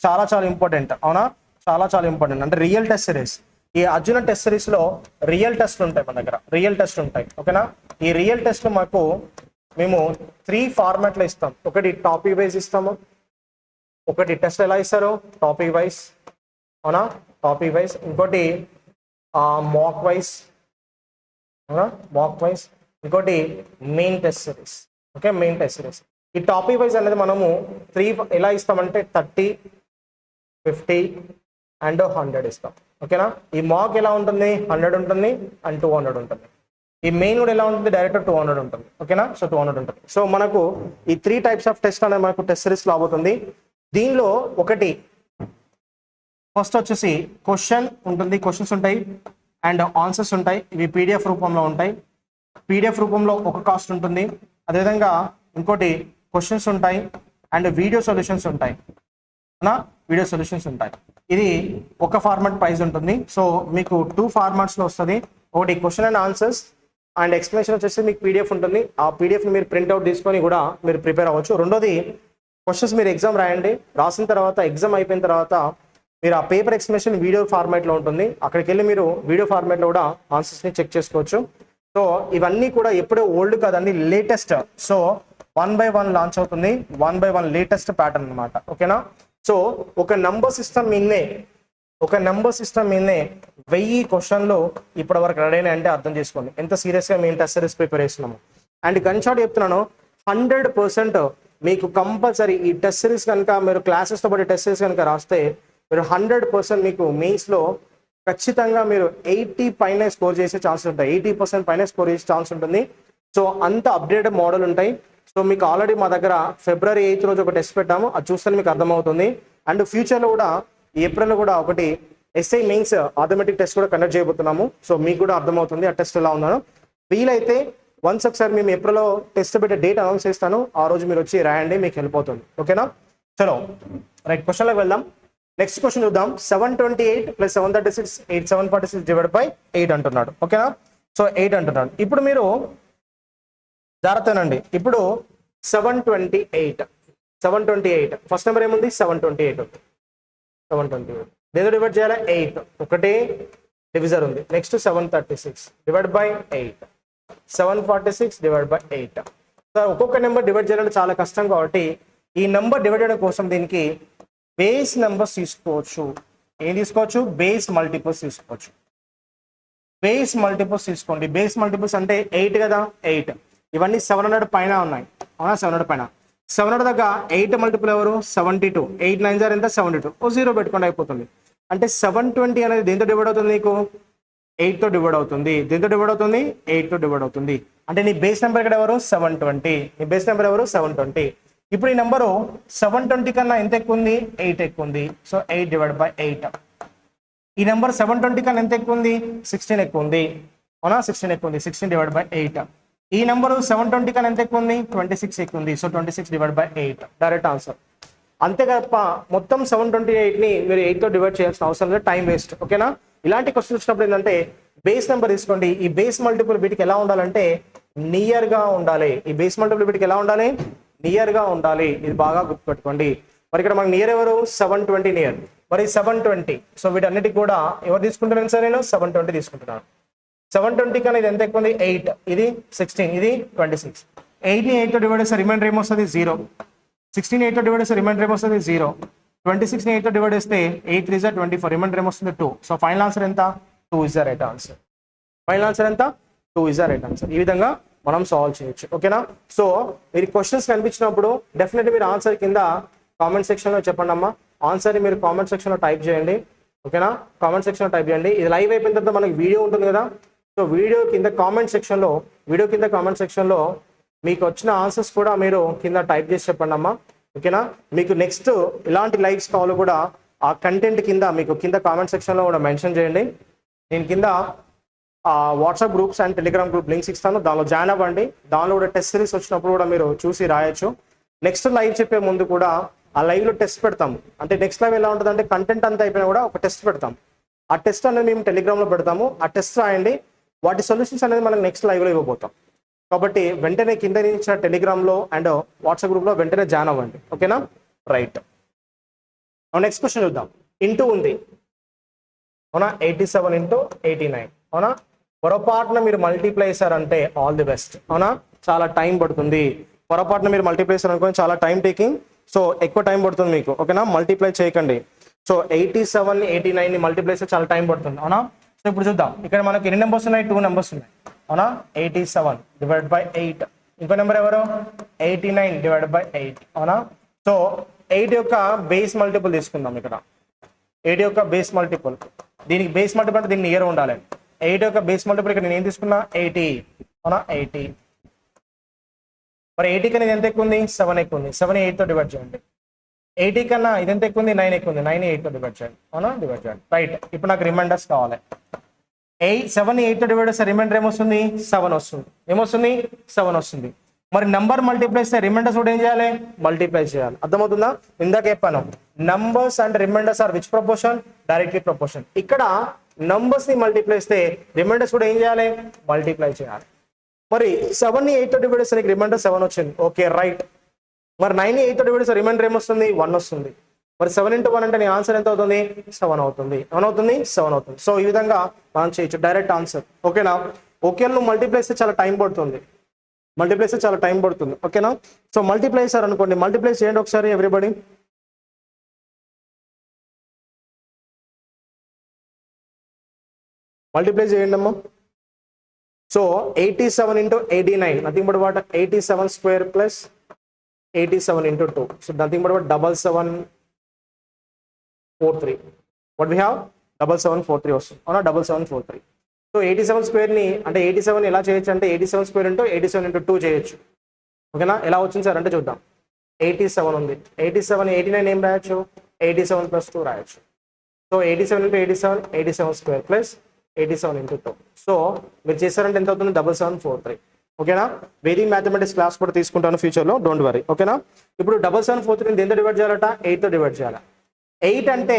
చాలా చాలా ఇంపార్టెంట్, అవునా? చాలా ఇంపార్టెంట్. అంటే రియల్ టెస్ట్ సిరీస్. ఈ అర్జున టెస్ట్ సిరీస్ లో రియల్ టెస్ట్ ఉంటాయి, మన దగ్గర రియల్ టెస్ట్ ఉంటాయి. ఓకేనా, ఈ రియల్ టెస్ట్ మేము 3 ఫార్మాట్లో ఇస్తాం. ఒకటి టాపిక్ వైజ్ ఇస్తాము, ఒకటి టెస్ట్ ఎలా ఇస్తారు, టాపిక్ వైజ్, అవునా, టాపిక్ వైజ్. ఇంకోటి మాక్ వైజ్, ఇంకోటి main test series. Okay, main test series. ఈ టాపిక్ వైజ్ అనేది మనము 3 ఎలా ఇస్తామంటే 30, 50 అండ్ 100 ఇస్తాం. ఓకేనా, ఈ మాక్ ఎలా ఉంటుంది, 100 ఉంటుంది అండ్ 200 ఉంటుంది. ఈ మెయిన్ కూడా ఎలా ఉంటుంది, డైరెక్ట్ 200 ఉంటుంది. ఓకేనా, సో 200 ఉంటుంది. సో మనకు ఈ 3 టైప్స్ ఆఫ్ టెస్ట్ అనేది మనకు టెస్ట్ సిరీస్ రాబోతుంది. దీనిలో ఒకటి ఫస్ట్ వచ్చేసి క్వశ్చన్స్ ఉంటాయి అండ్ ఆన్సర్స్ ఉంటాయి. ఇవి పీడిఎఫ్ రూపంలో ఉంటాయి. పీడిఎఫ్ రూపంలో ఒక కాస్ట్ ఉంటుంది. అదేవిధంగా ఇంకోటి క్వశ్చన్స్ ఉంటాయి అండ్ వీడియో సొల్యూషన్స్ ఉంటాయి. ఇది ఒక ఫార్మాట్ ప్రైస్ ఉంటుంది. సో మీకు 2 ఫార్మాట్స్లో వస్తుంది. ఒకటి question and answers and explanation వచ్చేసి మీకు పీడిఎఫ్ ఉంటుంది. ఆ పీడిఎఫ్ని మీరు ప్రింట్అవుట్ తీసుకొని కూడా మీరు ప్రిపేర్ అవ్వచ్చు. రెండోది క్వశ్చన్స్ మీరు ఎగ్జామ్ రాయండి. రాసిన తర్వాత ఎగ్జామ్ అయిపోయిన తర్వాత మీరు ఆ పేపర్ ఎక్స్ప్లెనేషన్ వీడియో ఫార్మాట్లో ఉంటుంది. అక్కడికి వెళ్ళి మీరు వీడియో ఫార్మాట్లో కూడా ఆన్సర్స్ని చెక్ చేసుకోవచ్చు. సో ఇవన్నీ కూడా ఎప్పుడో ఓల్డ్ కాదండి, లేటెస్ట్. సో 1 by 1 లాంచ్ అవుతుంది. 1 by 1 లేటెస్ట్ ప్యాటర్న్ అనమాట. ఓకేనా, సో ఒక నంబర్ సిస్టమ్ మీదనే 1000 క్వశ్చన్లు ఇప్పటి వరకు రెడీ అయినాయి అంటే అర్థం చేసుకోండి ఎంత సీరియస్గా మేము టెస్ట్ సిరీస్ ప్రిపేర్ చేస్తున్నాము. అండ్ గన్షాట్ చెప్తున్నాను, 100% మీకు కంపల్సరీ ఈ టెస్ట్ సిరీస్ కనుక మీరు క్లాసెస్తో పాటు టెస్ట్ సిరీస్ కనుక రాస్తే మీరు 100% మీకు మెయిన్స్లో ఖచ్చితంగా మీరు 80 పైన స్కోర్ చేసే ఛాన్స్ ఉంటాయి. 80% పైన స్కోర్ చేసే ఛాన్స్ ఉంటుంది. సో అంత అప్డేటెడ్ మోడల్ ఉంటాయి. సో మీకు ఆల్రెడీ మా దగ్గర February 8th రోజు ఒక టెస్ట్ పెట్టాము, అది చూస్తే మీకు అర్థమవుతుంది. అండ్ ఫ్యూచర్లో కూడా ఏప్రిల్లో కూడా ఒకటి ఎస్ఐ మెయిన్స్ ఆటోమేటిక్ టెస్ట్ కూడా కండక్ట్ చేయబోతున్నాము. సో మీకు కూడా అర్థమవుతుంది ఆ టెస్ట్ ఎలా ఉందో. వీలైతే ఒకసారి మేము ఏప్రిల్లో టెస్ట్ పెట్టే డేట్ అనౌన్స్ చేస్తాను, ఆ రోజు మీరు వచ్చి రాయండి, మీకు హెల్ప్ అవుతుంది. ఓకేనా, చలో రైట్ క్వశ్చన్లోకి వెళ్దాం. నెక్స్ట్ క్వశ్చన్ చూద్దాం. 728 + 736 746 / 8 అంటున్నాడు. ఓకేనా, సో 8 అంటున్నాడు. ఇప్పుడు మీరు జాగ్రత్తనండి. ఇప్పుడు 728 ఫస్ట్ నెంబర్ ఏముంది, 728 దేంతో డివైడ్ చేయాలి, 8 ఒకటే డివిజర్ ఉంది. నెక్స్ట్ 736 / 8 746 / 8. సో ఒక్కొక్క నెంబర్ డివైడ్ చేయాలంటే చాలా కష్టం కాబట్టి ఈ నెంబర్ డివైడ్ చేయడం కోసం దీనికి బేస్ నెంబర్స్ తీసుకోవచ్చు. ఏం తీసుకోవచ్చు, బేస్ మల్టిపుల్స్ తీసుకోవచ్చు. బేస్ మల్టిపుల్స్ తీసుకోండి. బేస్ మల్టిపుల్స్ అంటే 8 కదా, 8 ఇవన్నీ 700 పైన ఉన్నాయి, అవునా, 700 పైన. 700 దగ్గర 8 మల్టిపుల్ ఎవరు, 72. 8 9 ఎంత, 72. 0 పెట్టుకోండి అయిపోతుంది. అంటే 720 అనేది దేంతో డివైడ్ అవుతుంది, నీకు 8తో డివైడ్ అవుతుంది. దేంతో డివైడ్ అవుతుంది, 8తో డివైడ్ అవుతుంది. అంటే నీ బేస్ నెంబర్ ఇక్కడ ఎవరు, 720. నీ బేస్ నెంబర్ ఎవరు, 720. ఇప్పుడు ఈ నెంబరు 720 కన్నా ఎంత ఎక్కువ ఉంది, 8 ఎక్కువ ఉంది. సో 8 / 8. ఈ నెంబర్ 720 కన్నా ఎంత ఎక్కువ ఉంది, 16 ఎక్కువ ఉంది, అవునా, 16 ఎక్కువ ఉంది. 16 / 8. ఈ నెంబరు 720 కన్నా ఎంత ఎక్కువ ఉంది, 26 ఎక్కువ ఉంది. So 26 / 8 direct answer. అంతే తప్ప మొత్తం 728ని మీరు 8తో డివైడ్ చేయాల్సిన అవసరం లేదు, టైం వేస్ట్. ఓకేనా, ఇలాంటి క్వశ్చన్ వచ్చినప్పుడు ఏంటంటే బేస్ నెంబర్ తీసుకోండి. ఈ బేస్ మల్టిపుల్ వీటికి ఎలా ఉండాలంటే నియర్గా ఉండాలి. ఈ బేస్ మల్టిపుల్ వీటికి ఎలా ఉండాలి, నియర్గా ఉండాలి. ఇది బాగా గుర్తుపెట్టుకోండి. మరి ఇక్కడ మనకి నియర్ ఎవరు, 720 నియర్. మరి 720. సో వీటన్నిటికి కూడా ఎవరు తీసుకుంటున్నాను సార్, నేను 720 తీసుకుంటున్నాను. 720 కన్నా ఇది ఎంత ఎక్కువ ఉంది, 8, ఇది 16, ఇది 26. 8ని 8తో డివైడ్ చేస్తే రిమైండర్ ఏమొస్తుంది, 0. 16 8తో డివైడ్ చేస్తే రిమైండర్ ఏమొస్తుంది, 0. 26ని 8తో డివైడ్ చేస్తే 8 3 = 24, రిమైండర్ ఏమొస్తుంది, 2. సో ఫైనల్ ఆన్సర్ ఎంత, 2 is the right answer. Final answer ఎంత, 2 ఇస్ ద రైట్ ఆన్సర్. ఈ విధంగా మనం సాల్వ్ చేయొచ్చు. ఓకేనా, సో మీరు క్వశ్చన్స్ కనిపించినప్పుడు డెఫినెట్లీ మీరు ఆన్సర్ కింద కామెంట్ సెక్షన్లో చెప్పండి అమ్మా. ఆన్సర్ని మీరు కామెంట్ సెక్షన్లో టైప్ చేయండి. ఓకేనా, కామెంట్ సెక్షన్లో టైప్ చేయండి. ఇది లైవ్ అయిపోయిన తర్వాత మనకి వీడియో ఉంటుంది కదా, సో వీడియో కింద కామెంట్ సెక్షన్లో మీకు వచ్చిన ఆన్సర్స్ కూడా మీరు కింద టైప్ చేసి చెప్పండి అమ్మా. ఓకేనా, మీకు నెక్స్ట్ ఇలాంటి లైవ్స్ కావాలి కూడా ఆ కంటెంట్ కింద మీకు కింద కామెంట్ సెక్షన్లో కూడా మెన్షన్ చేయండి. నేను కింద WhatsApp groups and Telegram group links ఇస్తాను, దానిలో జాయిన్ అవ్వండి. దానిలో కూడా టెస్ట్ సిరీస్ వచ్చినప్పుడు కూడా మీరు చూసి రాయొచ్చు. నెక్స్ట్ లైవ్ చెప్పే ముందు కూడా ఆ లైవ్లో టెస్ట్ పెడతాము. అంటే నెక్స్ట్ లైవ్ ఎలా ఉంటుంది అంటే కంటెంట్ అంతా అయిపోయినా కూడా ఒక టెస్ట్ పెడతాం. ఆ టెస్ట్ అనేది మేము టెలిగ్రామ్లో పెడతాము. ఆ టెస్ట్ రాయండి, వాటి సొల్యూషన్స్ అనేది మనం నెక్స్ట్ లైవ్లో ఇవ్వబోతాం. కాబట్టి వెంటనే కింద ఇచ్చిన టెలిగ్రామ్లో అండ్ వాట్సాప్ గ్రూప్లో వెంటనే జాయిన్ అవ్వండి. ఓకేనా? రైట్. నెక్స్ట్ క్వశ్చన్ చూద్దాం. ఇంటూ ఉంది అవునా, 87 ఇంటూ 89 అవునా. పొరపాటున మీరు మల్టిప్లై చేశారంటే ఆల్ ది బెస్ట్ అవునా, చాలా టైం పడుతుంది. పొరపాటున మీరు మల్టిప్లై చేశారు అనుకోని చాలా టైం టేకింగ్, సో ఎక్కువ టైం పడుతుంది మీకు. ఓకేనా? మల్టిప్లై చేయకండి. సో 87 89ని మల్టిప్లై చేస్తే చాలా టైం పడుతుంది అవునా. సో ఇప్పుడు చూద్దాం, ఇక్కడ మనకి ఎన్ని నెంబర్స్ ఉన్నాయి? 2 నెంబర్స్ ఉన్నాయి అవునా. 87 డివైడ్ బై 8. ఇంకో నెంబర్ ఎవరు? 89 డివైడ్ బై 8 అవునా. సో 8 యొక్క బేస్ మల్టిపుల్ తీసుకుందాం. ఇక్కడ 8 యొక్క బేస్ మల్టిపుల్, దీనికి బేస్ మల్టిపుల్ అంటే దీన్ని ఇయర్ ఉండాలి. 8 యొక్క బేస్ మల్టిపుల్ ఇక్కడ నేను ఏం తీసుకున్నా? 80 అవునా, 80. మరి 80 కన్నా ఇది ఎంత ఎక్కువ ఉంది? 7 ఎక్కువ ఉంది. 7 8తో డివైడ్ చేయండి. 80 కన్నా ఇది ఎంత ఎక్కువ ఉంది? 9 ఎక్కువ ఉంది. 9 8తో డివైడ్ చేయండి అవునా, డివైడ్ చేయండి. రైట్. ఇప్పుడు నాకు రిమైండర్స్ కావాలి. 7 8తో డివైడ్ చేస్తే రిమైండర్ ఏమొస్తుంది? 7 వస్తుంది. ఏమొస్తుంది? 7 వస్తుంది. మరి నంబర్ మల్టిప్లై చేస్తే రిమైండర్స్ కూడా ఏం చేయాలి? మల్టిప్లై చేయాలి. అర్థమవుతుందా? ఇందాక చెప్పాను, numbers and remainders are which proportion? Directly proportion. ఇక్కడ నంబర్స్ ని మల్టిప్లై చేస్తే రిమైండర్స్ కూడా ఏం చేయాలి? మల్టిప్లై చేయాలి. మరి 7ని 8తో డివైడ్ చేస్తే రిమైండర్ 7 వచ్చింది. Okay, right. మరి 9ని 8తో డివైడ్ చేస్తే రిమైండర్ ఏమొస్తుంది? 1 వస్తుంది. మరి 7 into 1 అంటే నీ ఆన్సర్ ఎంత అవుతుంది? 7 అవుతుంది. ఏమవుతుంది? 7 అవుతుంది. సో ఈ విధంగా మనం చేయొచ్చు, డైరెక్ట్ ఆన్సర్. ఓకేనా? ఓకే, నువ్వు మల్టిప్లై చేస్తే చాలా టైం పడుతుంది. మల్టిప్లై చేస్తే చాలా టైం పడుతుంది. ఓకేనా? సో మల్టిప్లై చేశారు అనుకోండి, మల్టిప్లై చేయండి ఒకసారి ఎవ్రీబడి. మల్టిప్లై చేయండి అమ్మా. So 87 into 89 nothing but what? 87 square plus 87 into 2. So nothing but what? 7743. What we have? 7743 వస్తుంది అవునా, 7743. సో 87 స్క్వేర్ ని అంటే 87 ఎలా చేయొచ్చు అంటే 87 స్క్వేర్ ఇంటూ 87 into 2 చేయొచ్చు. ఓకేనా? ఎలా వచ్చింది సార్ అంటే చూద్దాం. 87 ఉంది, 87 89 ఏం రాయొచ్చు? 87 plus 2 రాయొచ్చు. So 87 into 87 87 square plus 87 into 2. So మీరు చేశారంటే ఎంత అవుతుంది? 7743. ఓకేనా? వేదింగ్ మ్యాథమెటిక్స్ క్లాస్ కూడా తీసుకుంటాను ఫ్యూచర్లో, డోంట్ వరీ. ఓకేనా? ఇప్పుడు 7743 దేంతో డివైడ్ చేయాలట? 8తో డివైడ్ చేయాలి. 8 అంటే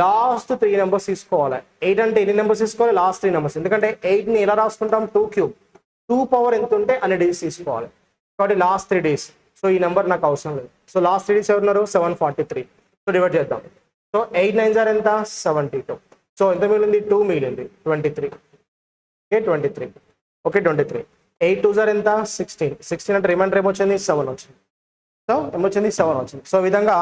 లాస్ట్ 3 నెంబర్స్ తీసుకోవాలి. 8 అంటే ఎన్ని నెంబర్స్ తీసుకోవాలి? Last 3 numbers. ఎందుకంటే 8ని ఎలా రాసుకుంటాం? 2 cube. 2 పవర్ ఎంత ఉంటే అన్ని డేస్ తీసుకోవాలి. కాబట్టి లాస్ట్ 3 days. సో ఈ నెంబర్ నాకు అవసరం లేదు. సో లాస్ట్ 3 days ఎవరున్నారు? 743. సో డివైడ్ చేద్దాం. సో 8 9s are ఎంత? 72. సో ఎంత మిగిలింది? 2 మిగిలింది. 23. ఓకే, 23. ఓకే, 23. 8 2s are ఎంత? 16. 16 అంటే రిమైండర్ ఏమొచ్చింది? 7 వచ్చింది. సో ఏమొచ్చింది? 7 వచ్చింది. సో ఈ విధంగా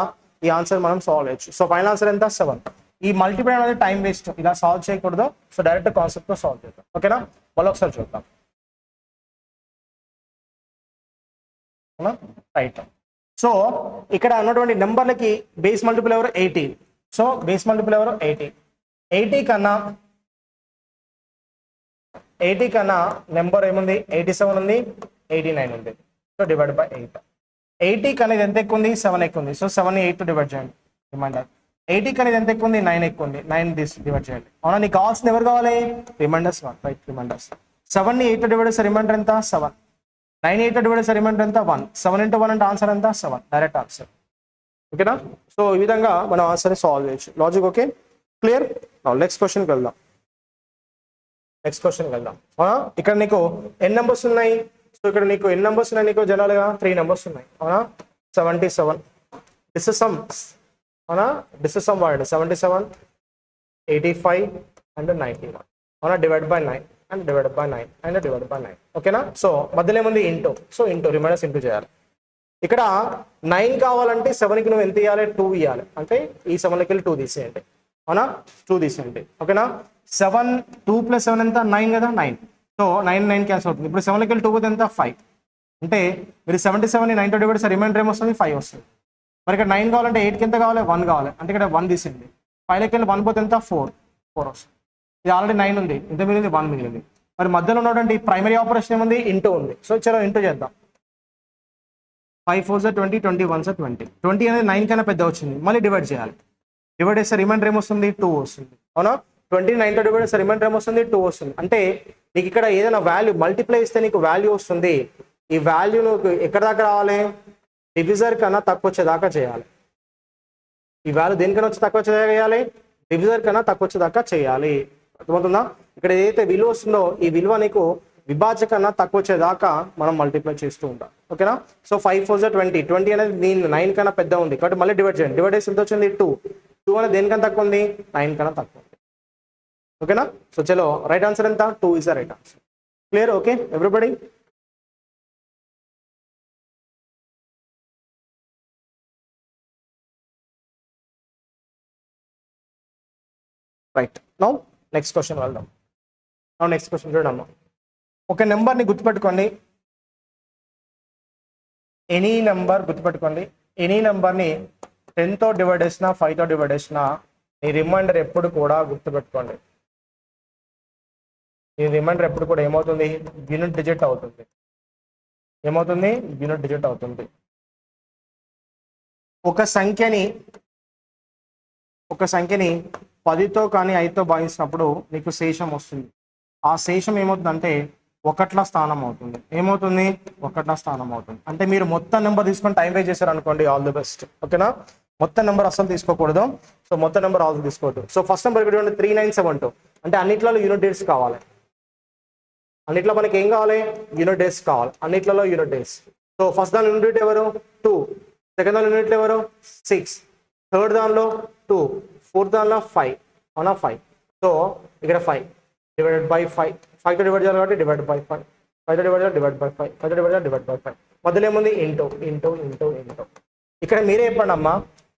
ఈ ఆన్సర్ మనం సాల్వ్ చేయొచ్చు. సో ఫైనల్ ఆన్సర్ ఎంత? 7. ఈ మల్టిప్లై అనేది టైం వేస్ట్, ఇలా సాల్వ్ చేయకూడదు. సో డైరెక్ట్ కాన్సెప్ట్ తో సాల్వ్ చేద్దాం. ఓకేనా? మళ్ళీ ఒకసారి చూద్దాం. రైట్. సో ఇక్కడ ఉన్నటువంటి నెంబర్లకి బేస్ మల్టిపుల్ ఎవరు? 80. సో బేస్ మల్టిపుల్ ఎవరు? 80. 80 కన్నా నెంబర్ ఏముంది? 87 ఉంది, 89 ఉంది. So divide by 8. 80 కన్నా ఇది ఎంత ఎక్కువ ఉంది? 7 ఎక్కువ ఉంది. సో 7ని 8తో డివైడ్ చేయండి. రిమైండర్ 80 కన్నా ఇది ఎంత ఎక్కువ ఉంది? 9 ఎక్కువ ఉంది. 9 డివైడ్ చేయండి. అవునా? నీకు కావాల్సింది ఎవరు కావాలి? రిమైండర్స్. Right, remainders. 7ని 8తో డివైడ్ చేస్తే రిమైండర్ ఎంత? 7. 9 8తో డివైడ్ చేస్తే రిమైండర్ ఎంత? 1. 7 into 1 అంటే ఆన్సర్ ఎంత? 7. Direct answer. ఓకేనా? సో ఈ విధంగా మనం ఆన్సర్ని సాల్వ్ చేయొచ్చు. Logic okay, clear? నెక్స్ట్ క్వశ్చన్కి వెళ్దాం. అవునా? ఇక్కడ నీకు ఎన్ని నెంబర్స్ ఉన్నాయి? సో ఇక్కడ నీకు ఎన్ని నెంబర్స్ ఉన్నాయి? నీకు జనరల్గా 3 నెంబర్స్ ఉన్నాయి. అవునా? 77. దిస్ ఇస్ సమ్ అవునా, this is sum word. 77 85 and 91. అవునా? Divide by 9 and divide by 9 and divide by 9. ఓకేనా? సో మధ్యలో ఏముంది? Into. So into remainders into చేయాలి. ఇక్కడ 9 కావాలంటే 7కి నువ్వు ఎంత ఇవ్వాలి? 2 ఇవ్వాలి. అంటే ఈ 7లోకి వెళ్ళి 2 తీసేయండి. అవునా? 2 తీసేయండి. ఓకేనా? 7 2 + 7 ఎంత? 9 కదా, 9. సో 9 9 క్యాన్సిల్ అవుతుంది. ఇప్పుడు 7లోకి వెళ్ళి 2 పోతే ఎంత? 5. అంటే మీరు 77ని 9తో డివైడ్ చేస్తే రిమైండర్ ఏమొస్తుంది? 5 వస్తుంది. మరి ఇక్కడ 9 కావాలంటే 8కి ఎంత కావాలి? 1 కావాలి. అంటే ఇక్కడ 1 తీసింది. 5లోకి వెళ్ళి 1 పోతే ఎంత? 4 వస్తుంది. ఇది ఆల్రెడీ 9 ఉంది, ఎంత మిగిలింది? 1 మిగిలింది. మరి మధ్యలో ఉన్నటువంటి ప్రైమరీ ఆపరేషన్ ఏముంది? ఇంటూ ఉంది. సో చలో ఇంటూ చేద్దాం. 5 4s are 20, 20 1s are 20. 20 అనేది 9 కన్నా పెద్ద వచ్చింది. మళ్ళీ డివైడ్ చేయాలి. డివైడ్ చేస్తే రిమైండర్ ఏమొస్తుంది? 2 వస్తుంది. అవునా? 20 9తో డివైడ్ చేస్తే రిమైండర్ ఏమొస్తుంది 2 వస్తుంది. అంటే నీకు ఇక్కడ ఏదైనా వాల్యూ మల్టిప్లై ఇస్తే నీకు వాల్యూ వస్తుంది. ఈ వాల్యూ నువ్వు ఎక్కడ దాకా రావాలి, డివిజర్ కన్నా తక్కువ వచ్చేదాకా చేయాలి. ఈ వాల్యూ దేనికన్నా వచ్చి తక్కువ చేయాలి, డివిజర్ కన్నా తక్కువ వచ్చేదాకా చేయాలి. అర్థమవుతుందా? ఇక్కడ ఏదైతే విలువ వస్తుందో ఈ విలువ నీకు విభాజ్య కన్నా తక్కువ వచ్చేదాకా మనం మల్టిప్లై చేస్తూ ఉంటాం. ఓకేనా? సో 5 4 జా 20, 20 అనేది దీని 9 కన్నా పెద్ద ఉంది కాబట్టి మళ్ళీ డివైడ్ చేయండి. డివైడ్ చేసి ఎంత వచ్చింది 2, 2 అనేది దేనికన్నా తక్కువ ఉంది, 9 కన్నా తక్కువ ఉంది. ఓకేనా? సో చలో రైట్ ఆన్సర్ ఎంత, 2 is the right answer. Clear? Okay everybody? Right. Now next question వెళ్దాం. నెక్స్ట్ క్వశ్చన్ చూడమ్మా. ఒక నెంబర్ని గుర్తుపెట్టుకోండి, ఎనీ నెంబర్ గుర్తుపెట్టుకోండి. ఎనీ నెంబర్ని 10తో డివైడ్ చేసినా 5తో డివైడ్ చేసినా ఈ రిమైండర్ ఎప్పుడు కూడా గుర్తుపెట్టుకోండి. ఈ రిమైండర్ ఎప్పుడు కూడా ఏమవుతుంది, యూనిట్ డిజిట్ అవుతుంది. ఏమవుతుంది, యూనిట్ డిజిట్ అవుతుంది. ఒక సంఖ్యని 10తో కానీ 5తో భాగిస్తున్నప్పుడు నీకు శేషం వస్తుంది. ఆ శేషం ఏమవుతుందంటే 1ల స్థానం అవుతుంది. ఏమవుతుంది, 1ల స్థానం అవుతుంది. అంటే మీరు మొత్తం నెంబర్ తీసుకొని టైం వేస్ట్ చేశారు అనుకోండి, ఆల్ ది బెస్ట్. ఓకేనా? మొత్తం నెంబర్ అసలు తీసుకోకూడదు. సో మొత్తం నెంబర్ ఆల్సో తీసుకోవద్దు. సో ఫస్ట్ నెంబర్ ఇక్కడ 3972 అంటే అన్నిట్లలో యూనిట్ డేట్స్ కావాలి. అన్నిట్లో మనకి ఏం కావాలి, యూనిట్ డేస్ కావాలి. అన్నిట్లలో యూనిట్ డేస్. సో ఫస్ట్ దాని యూనిట్ ఎవరు 2, సెకండ్ దాని యూనిట్ ఎవరు 6, థర్డ్ దానిలో 2, ఫోర్త్ దానిలో 5. అవునా? 5. సో ఇక్కడ 5 డివైడెడ్ బై 5, 5తో డివైడ్ చేయాలి కాబట్టి డివైడ్ బై 5, 5తో డివైడ్ చేయాలి డివైడ్ బై 5, 5తో డివైడ్ చేయాలి డివైడ్ బై 5. మధ్యలో ఏముంది, ఇంటూ ఇంటూ ఇంటూ ఇంటూ. ఇక్కడ మీరే చెప్పండి అమ్మా,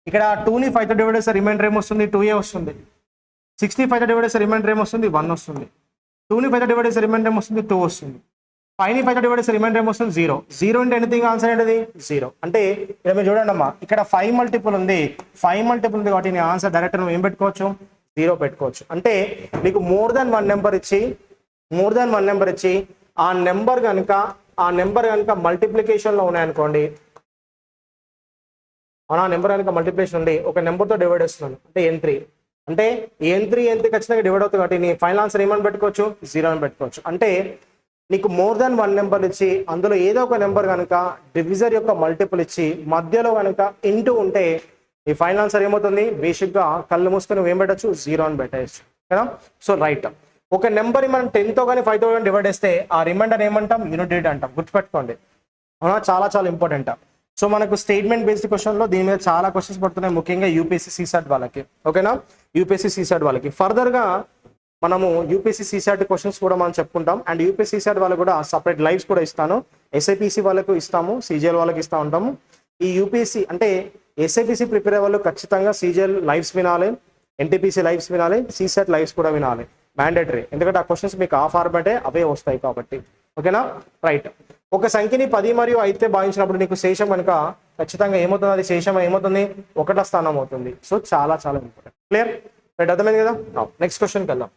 ఇక్కడ 2ని 5తో డివైడ్ చేస్తే రిమైండర్ ఏమొస్తుంది, 2a వస్తుంది. 6ని 5తో డివైడ్ చేస్తే రిమైండర్ ఏమొస్తుంది, 1 వస్తుంది. 2ని 5తో డివైడ్ చేస్తే రిమైండర్ ఏమొస్తుంది, 2 వస్తుంది. 5ని 5తో డివైడ్ చేస్తే రిమైండర్ ఏమొస్తుంది, 0. 0 అంటే ఎనీథింగ్, ఆన్సర్ ఏంటిది 0. అంటే ఇక్కడ మీరు చూడండి అమ్మా, ఇక్కడ 5 మల్టిపుల్ ఉంది, 5 మల్టిపుల్ ఉంది కాబట్టి నీ ఆన్సర్ డైరెక్ట్ నువ్వు ఏం పెట్టుకోవచ్చు, 0 పెట్టుకోవచ్చు. అంటే నీకు మోర్ దాన్ వన్ నెంబర్ ఇచ్చి ఆ నెంబర్ కనుక మల్టిప్లికేషన్లో ఉన్నాయనుకోండి, ఆ నెంబర్ కనుక మల్టిప్లికేషన్ ఉండి ఒక నెంబర్తో డివైడ్ చేస్తున్నాను అంటే n3, అంటే n3 ఖచ్చితంగా డివైడ్ అవుతుంది కాబట్టి నీ ఫైనల్ ఆన్సర్ ఏమని పెట్టుకోవచ్చు, 0 అని పెట్టుకోవచ్చు. అంటే నీకు మోర్ దాన్ వన్ నెంబర్ ఇచ్చి అందులో ఏదో ఒక నెంబర్ కనుక డివిజర్ యొక్క మల్టిపుల్ ఇచ్చి మధ్యలో కనుక ఇంటూ ఉంటే ఈ ఫైనల్ ఆన్సర్ ఏమవుతుంది, బేసిక్గా కళ్ళు మూసుకొని నువ్వు ఏం పెట్టచ్చు, 0 అని పెట్టేయచ్చు. కదా? So right. ఒక నెంబర్ని మనం 10తో కానీ 5తో కానీ డివైడ్ చేస్తే ఆ రిమైండర్ ఏమంటాం, యూనిట్ డిజిట్ అంటాం. గుర్తుపెట్టుకోండి. అవునా? చాలా చాలా ఇంపార్టెంట్. సో మనకు స్టేట్మెంట్ బేస్డ్ క్వశ్చన్లో దీని మీద చాలా క్వశ్చన్స్ పడుతున్నాయి, ముఖ్యంగా యూపీఎస్సీ సీసాట్ వాళ్ళకి. ఓకేనా? యూపీఎస్సీ సీసాట్ వాళ్ళకి ఫర్దర్గా మనము యూపీఎస్సీ సీసాట్ క్వశ్చన్స్ కూడా మనం చెప్పుకుంటాం. అండ్ యూపీఎస్సీ సీసాట్ వాళ్ళకి కూడా సపరేట్ లైవ్స్ కూడా ఇస్తాను. ఎస్ఐపిసి వాళ్ళకు ఇస్తాము, సీజీఎల్ వాళ్ళకి ఇస్తూ ఉంటాము. ఈ యూపీఎస్సీ అంటే ఎస్ఐపిసి ప్రిపేర్ అయ్యే వాళ్ళు ఖచ్చితంగా సీజీఎల్ లైవ్స్ వినాలి, ఎన్టీపీసీ లైవ్స్ వినాలి, సీసాట్ లైవ్స్ కూడా వినాలి. మ్యాండేటరీ, ఎందుకంటే ఆ క్వశ్చన్స్ మీకు ఆ ఫార్మాటే అవే వస్తాయి కాబట్టి. ఓకేనా? రైట్. ఒక సంఖ్యని 10 మరియు 5తో భావించినప్పుడు నీకు శేషం కనుక ఖచ్చితంగా ఏమవుతుంది, అది శేషం ఏమవుతుంది, 1వ స్థానం అవుతుంది. సో చాలా చాలా ఇంపార్టెంట్. క్లియర్? రైట్, అర్థమైంది కదా? నెక్స్ట్ క్వశ్చన్కి వెళ్దాం.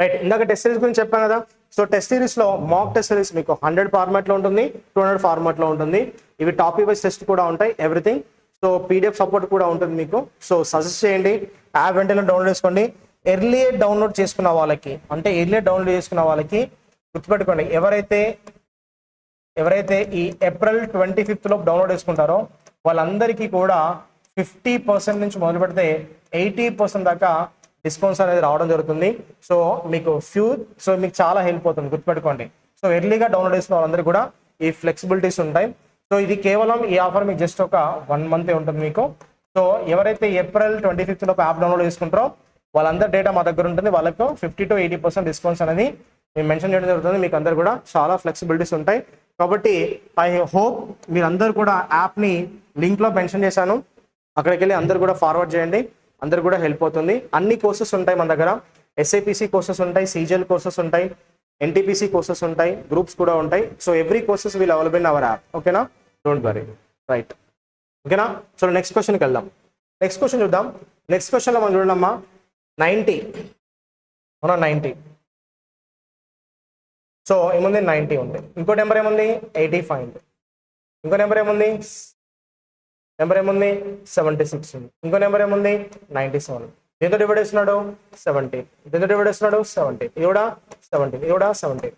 రైట్, ఇందాక టెస్ట్ సిరీస్ గురించి చెప్పాను కదా. సో టెస్ట్ సిరీస్లో మాక్ టెస్ట్ సిరీస్ మీకు 100 ఫార్మాట్లో ఉంటుంది, 200 ఫార్మాట్లో ఉంటుంది. ఇవి టాపిక్ వైజ్ టెస్ట్ కూడా ఉంటాయి, ఎవ్రీథింగ్. సో పీడిఎఫ్ సపోర్ట్ కూడా ఉంటుంది మీకు. సో సజెస్ట్ చేయండి, యాప్ వెంటనే డౌన్లోడ్ చేసుకోండి. ఎర్లీ డౌన్లోడ్ చేసుకున్న వాళ్ళకి, అంటే ఎర్లీ డౌన్లోడ్ చేసుకున్న వాళ్ళకి గుర్తుపెట్టుకోండి, ఎవరైతే ఈ ఏప్రిల్ 25th లోపు డౌన్లోడ్ చేసుకుంటారో వాళ్ళందరికీ కూడా 50% నుంచి మొదలు పెడితే 80% దాకా డిస్కౌంట్స్ అనేది రావడం జరుగుతుంది. సో మీకు చాలా హెల్ప్ అవుతుంది, గుర్తుపెట్టుకోండి. సో ఎర్లీగా డౌన్లోడ్ చేసుకున్న వాళ్ళందరికీ కూడా ఈ ఫ్లెక్సిబిలిటీస్ ఉంటాయి. సో ఇది కేవలం ఈ ఆఫర్ మీకు జస్ట్ ఒక 1 month ఉంటుంది మీకు. సో ఎవరైతే ఏప్రిల్ 25th లోపు యాప్ డౌన్లోడ్ చేసుకుంటారో వాళ్ళందరి డేటా మా దగ్గర ఉంటుంది. వాళ్ళకు 50 to 80% డిస్కౌంట్స్ అనేది మేము మెన్షన్ చేయడం జరుగుతుంది. మీకు అందరు కూడా చాలా ఫ్లెక్సిబిలిటీస్ ఉంటాయి. కాబట్టి ఐ హోప్ మీరందరూ కూడా యాప్ని లింక్లో మెన్షన్ చేశాను, అక్కడికి వెళ్ళి అందరు కూడా ఫార్వర్డ్ చేయండి, అందరు కూడా హెల్ప్ అవుతుంది. అన్ని కోర్సెస్ ఉంటాయి మన దగ్గర. ఎస్ఐపిసి కోర్సెస్ ఉంటాయి, సీజీఎల్ కోర్సెస్ ఉంటాయి, ఎన్టీపీసీ కోర్సెస్ ఉంటాయి, గ్రూప్స్ కూడా ఉంటాయి. So every courses will available in our app. ఓకేనా? Don't worry. రైట్, ఓకేనా? సో నెక్స్ట్ క్వశ్చన్కి వెళ్దాం. నెక్స్ట్ క్వశ్చన్ చూద్దాం. నెక్స్ట్ క్వశ్చన్లో మనం చూడమ్మా 90. అవునా? 90. సో ఏముంది, 90 ఉంది. ఇంకో నెంబర్ ఏముంది, 85 ఉంది. ఇంకో నెంబర్ ఏముంది, 76 ఉంది. ఇంకో నెంబర్ ఏముంది, 97. దేంతో డివైడ్ చేస్తున్నాడు 17, దేంతో డివైడ్ చేస్తున్నాడు 17, ఇది కూడా 17, ఇది కూడా 17.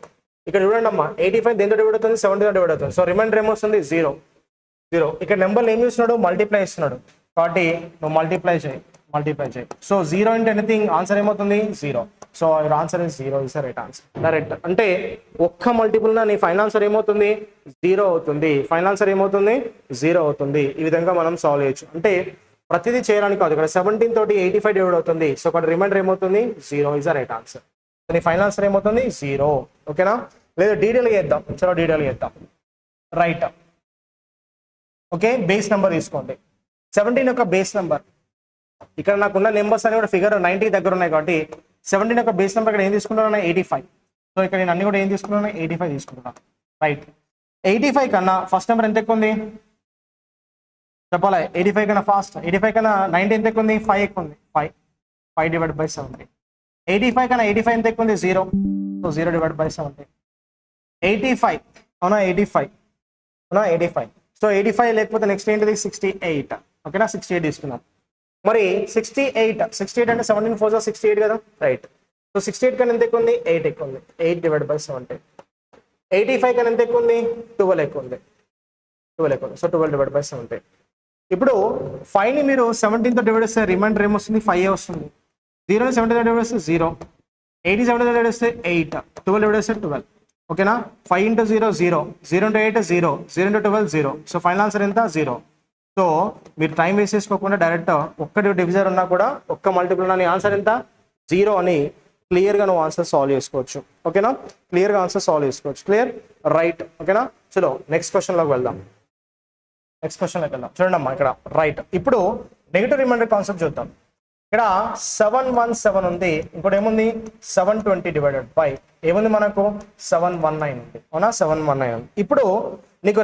ఇక్కడ చూడండి అమ్మా 85 దేంతో డివైడ్ అవుతుంది 17తో డివైడ్ అవుతుంది. సో రిమైండర్ ఏమొస్తుంది 0. ఇక్కడ నెంబర్లు ఏం చేస్తున్నాడు మల్టిప్లై ఇస్తున్నాడు కాబట్టి నువ్వు మల్టిప్లై చేయి. సో 0 ఇంటూ ఎనీథింగ్ ఆన్సర్ ఏమవుతుంది 0. So your answer is 0 is right answer. Direct అంటే ఒక్క మల్టిపుల్ నీ ఫైనల్ ఆన్సర్ ఏమవుతుంది 0 అవుతుంది. ఫైనల్ ఆన్సర్ ఏమవుతుంది 0 అవుతుంది. ఈ విధంగా మనం సాల్వ్ చేయొచ్చు. అంటే ప్రతిదీ చేయడానికి కాదు. ఇక్కడ 17 తోటి 85 డివైడ్ అవుతుంది. సో ఇక్కడ రిమైండర్ ఏమవుతుంది 0 ఇస్ రైట్ ఆన్సర్. నీ ఫైనల్ ఆన్సర్ ఏమవుతుంది 0. ఓకేనా? లేదా డీటెయిల్గా చేద్దాం. చలో డీటెయిల్గా చేద్దాం. రైట్. ఓకే, బేస్ నెంబర్ తీసుకోండి. 17 యొక్క బేస్ నెంబర్ ఇక్కడ నాకున్న నెంబర్స్ అని కూడా ఫిగర్ 90 దగ్గర ఉన్నాయి కాబట్టి 17 యొక్క బేస్ నెంబర్ ఇక్కడ ఏం తీసుకుంటున్నా 85. సో ఇక్కడ నేను అన్ని కూడా ఏం తీసుకున్నాను 85 తీసుకుంటున్నాను. రైట్. 85 కన్నా ఫస్ట్ నెంబర్ ఎంత ఎక్కువ ఉంది చెప్పాలి. 85 కన్నా ఫాస్ట్ 85 కన్నా 90 ఎంత ఎక్కువ ఉంది 5 ఎక్కువ ఉంది. 5 డివైడ్ బై 70. 85 కన్నా 85 ఎంత ఎక్కువ ఉంది 0. So 0 divide by 70. 85 అవునా 85. సో 85 లేకపోతే నెక్స్ట్ ఏంటిది 68. ఓకేనా 68 తీసుకున్నాం. మరి 68 అంటే 17 4 68 కదా. రైట్. సో 68 కన్నా ఎంత ఎక్కువ ఉంది 8 ఎక్కువ ఉంది. 8 డివైడ్ బై 70. 85 కన్నా ఎంత ఎక్కువ ఉంది 12 ఎక్కువ ఉంది. So 12 divide by 70. ఇప్పుడు 5ని మీరు 17తో డివైడ్ చేస్తే రిమైండర్ ఏమొస్తుంది 5 వస్తుంది. 0ని 17తో డివైడ్ చేస్తే 0. 8 17తో డివైడ్ చేస్తే 8. 12 డివైడ్ చేస్తే 12. ఓకేనా? 5 into 0 0, 0 into 8 0, 0 into 12 0. So final answer ఎంత 0. సో మీరు టైం వేస్ట్ చేసుకోకుండా డైరెక్ట్ ఒక్కటి డివిజర్ ఉన్నా కూడా ఒక్క మల్టిపుల్ ఉన్నా నీ ఆన్సర్ ఎంత 0 అని క్లియర్గా నువ్వు ఆన్సర్ సాల్వ్ చేసుకోవచ్చు. ఓకేనా? క్లియర్గా ఆన్సర్ సాల్వ్ చేసుకోవచ్చు. క్లియర్? రైట్. ఓకేనా? చలో నెక్స్ట్ క్వశ్చన్లోకి వెళ్దాం. చూడండి అమ్మా ఇక్కడ రైట్. ఇప్పుడు నెగిటివ్ రిమైండర్ కాన్సెప్ట్ చూద్దాం. ఇక్కడ 717 ఉంది. ఇంకోటి ఏముంది 720 డివైడెడ్ బై ఏముంది మనకు 719 ఉంది. అవునా 719 ఉంది. ఇప్పుడు నీకు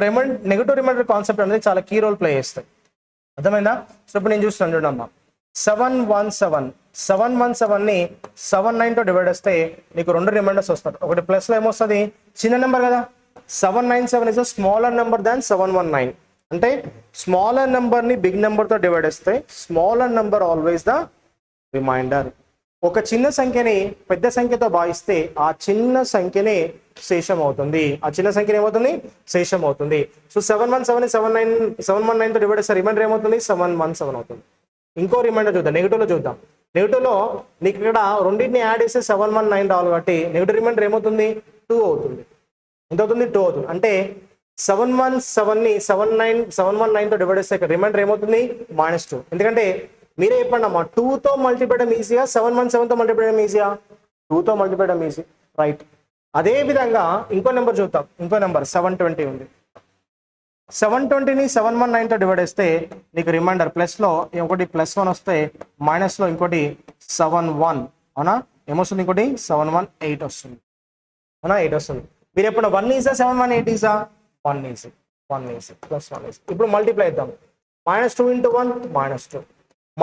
నెగిటివ్ రిమైండర్ కాన్సెప్ట్ అనేది చాలా కీ రోల్ ప్లే చేస్తాయి. అర్థమైందా? సో ఇప్పుడు నేను చూస్తాను చూడమ్మా 717ని 79తో డివైడ్ చేస్తే నీకు 2 రిమైండర్స్ వస్తాయి. ఒకటి ప్లస్ లో ఏమొస్తుంది చిన్న నెంబర్ కదా. 797 is a smaller number than 719. అంటే స్మాలర్ నెంబర్ ని బిగ్ నెంబర్ తో డివైడ్ చేస్తే smaller number always the remainder. ఒక చిన్న సంఖ్యని పెద్ద సంఖ్యతో భావిస్తే ఆ చిన్న సంఖ్యనే శేషం అవుతుంది. శేషం అవుతుంది. సో 717ని 719తో డివైడ్ చేస్తే రిమైండర్ ఏమవుతుంది 717 అవుతుంది. ఇంకో రిమైండర్ చూద్దాం. నెగిటివ్ లో చూద్దాం. నెగిటివ్ లో నీకు ఇక్కడ రెండింటిని యాడ్ చేస్తే 719 రావాలి కాబట్టి నెగిటివ్ రిమైండర్ ఏమవుతుంది 2 అవుతుంది. ఎంత అవుతుంది 2 అవుతుంది. అంటే 717ని 719తో డివైడ్ చేస్తే ఇక్కడ రిమైండర్ ఏమవుతుంది -2. ఎందుకంటే మీరే చెప్పండి అమ్మా 2తో మల్టిప్లై చేయడం ఈజీగా 717తో మల్టిప్లై చేయడం ఈజీగా 2తో మల్టిప్లై చేయడం ఈజీ. రైట్. అదే విధంగా ఇంకో నెంబర్ చూద్దాం. ఇంకో నెంబర్ 720 ఉంది. 720ని 719తో డివైడ్ చేస్తే నీకు రిమైండర్ ప్లస్ లో ఒకటి +1 వస్తే మైనస్ లో ఇంకోటి 71. అవునా ఏమొస్తుంది ఇంకోటి 718 వస్తుంది. అవునా 8 వస్తుంది. మీరు ఎప్పుడు 1 ఈజా 718 ఈజా 1 ఈజీ +1 ఈజీ. ఇప్పుడు మల్టిప్లై ఇద్దాం. -2 ఇంటూ 1 -2.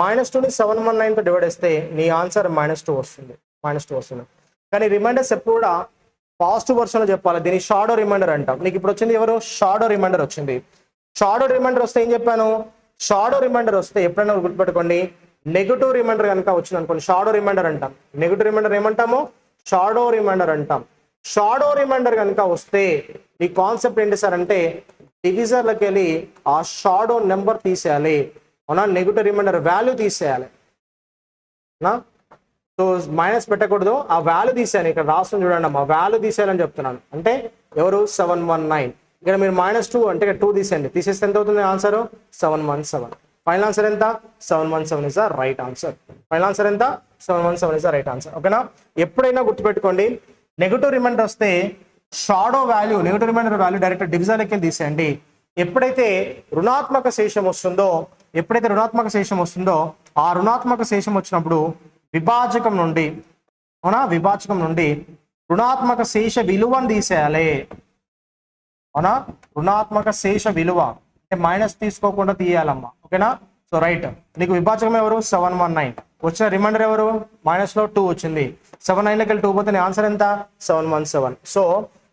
-2ని 719తో డివైడ్ చేస్తే నీ ఆన్సర్ -2 వస్తుంది. కానీ రిమైండర్స్ ఎప్పుడు కూడా పాజిటివ్ వర్షన్లో చెప్పాలి. దీన్ని షాడో రిమైండర్ అంటాం. నీకు ఇప్పుడు వచ్చింది ఎవరు షాడో రిమైండర్ వచ్చింది. షాడో రిమైండర్ వస్తే ఏం చెప్పాను షాడో రిమైండర్ వస్తే ఎప్పుడైనా గుర్తుపెట్టుకోండి నెగిటివ్ రిమైండర్ కనుక వచ్చింది అనుకోండి షాడో రిమైండర్ అంటాం. నెగిటివ్ రిమైండర్ ఏమంటాము షాడో రిమైండర్ అంటాం. షాడో రిమైండర్ కనుక వస్తే ఈ కాన్సెప్ట్ ఏంటి సార్ అంటే డివిజర్లోకి వెళ్ళి ఆ షాడో నెంబర్ తీసేయాలి. అవునా నెగిటివ్ రిమైండర్ వాల్యూ తీసేయాలి. సో మైనస్ పెట్టకూడదు, ఆ వాల్యూ తీసేయాలి. ఇక్కడ రాష్ట్రం చూడండి అమ్మా వాల్యూ తీసేయాలని చెప్తున్నాను. అంటే ఎవరు 719. ఇక్కడ మీరు -2 అంటే 2 తీసేయండి. తీసేస్తే ఎంత అవుతుంది ఆన్సర్ 717. ఫైనల్ ఆన్సర్ ఎంత 717 is the right answer. Final answer ఎంత 717 ఇస్ ద రైట్ ఆన్సర్. ఓకేనా? ఎప్పుడైనా గుర్తుపెట్టుకోండి నెగిటివ్ రిమైండర్ వస్తే shadow value negative remainder value direct division లెక్క తీసేయండి. ఎప్పుడైతే రుణాత్మక శేషం వస్తుందో ఆ రుణాత్మక శేషం వచ్చినప్పుడు విభాజకం నుండి రుణాత్మక శేష విలువను తీసేయాలి. అవునా రుణాత్మక శేష విలువ అంటే మైనస్ తీసుకోకుండా తీయాలమ్మా. ఓకేనా? So right. నీకు విభాజకం ఎవరు 719. వచ్చిన రిమైండర్ ఎవరు -లో 2 వచ్చింది. 79లోకి వెళ్ళి 2 పోతే నీ ఆన్సర్ ఎంత 717. సో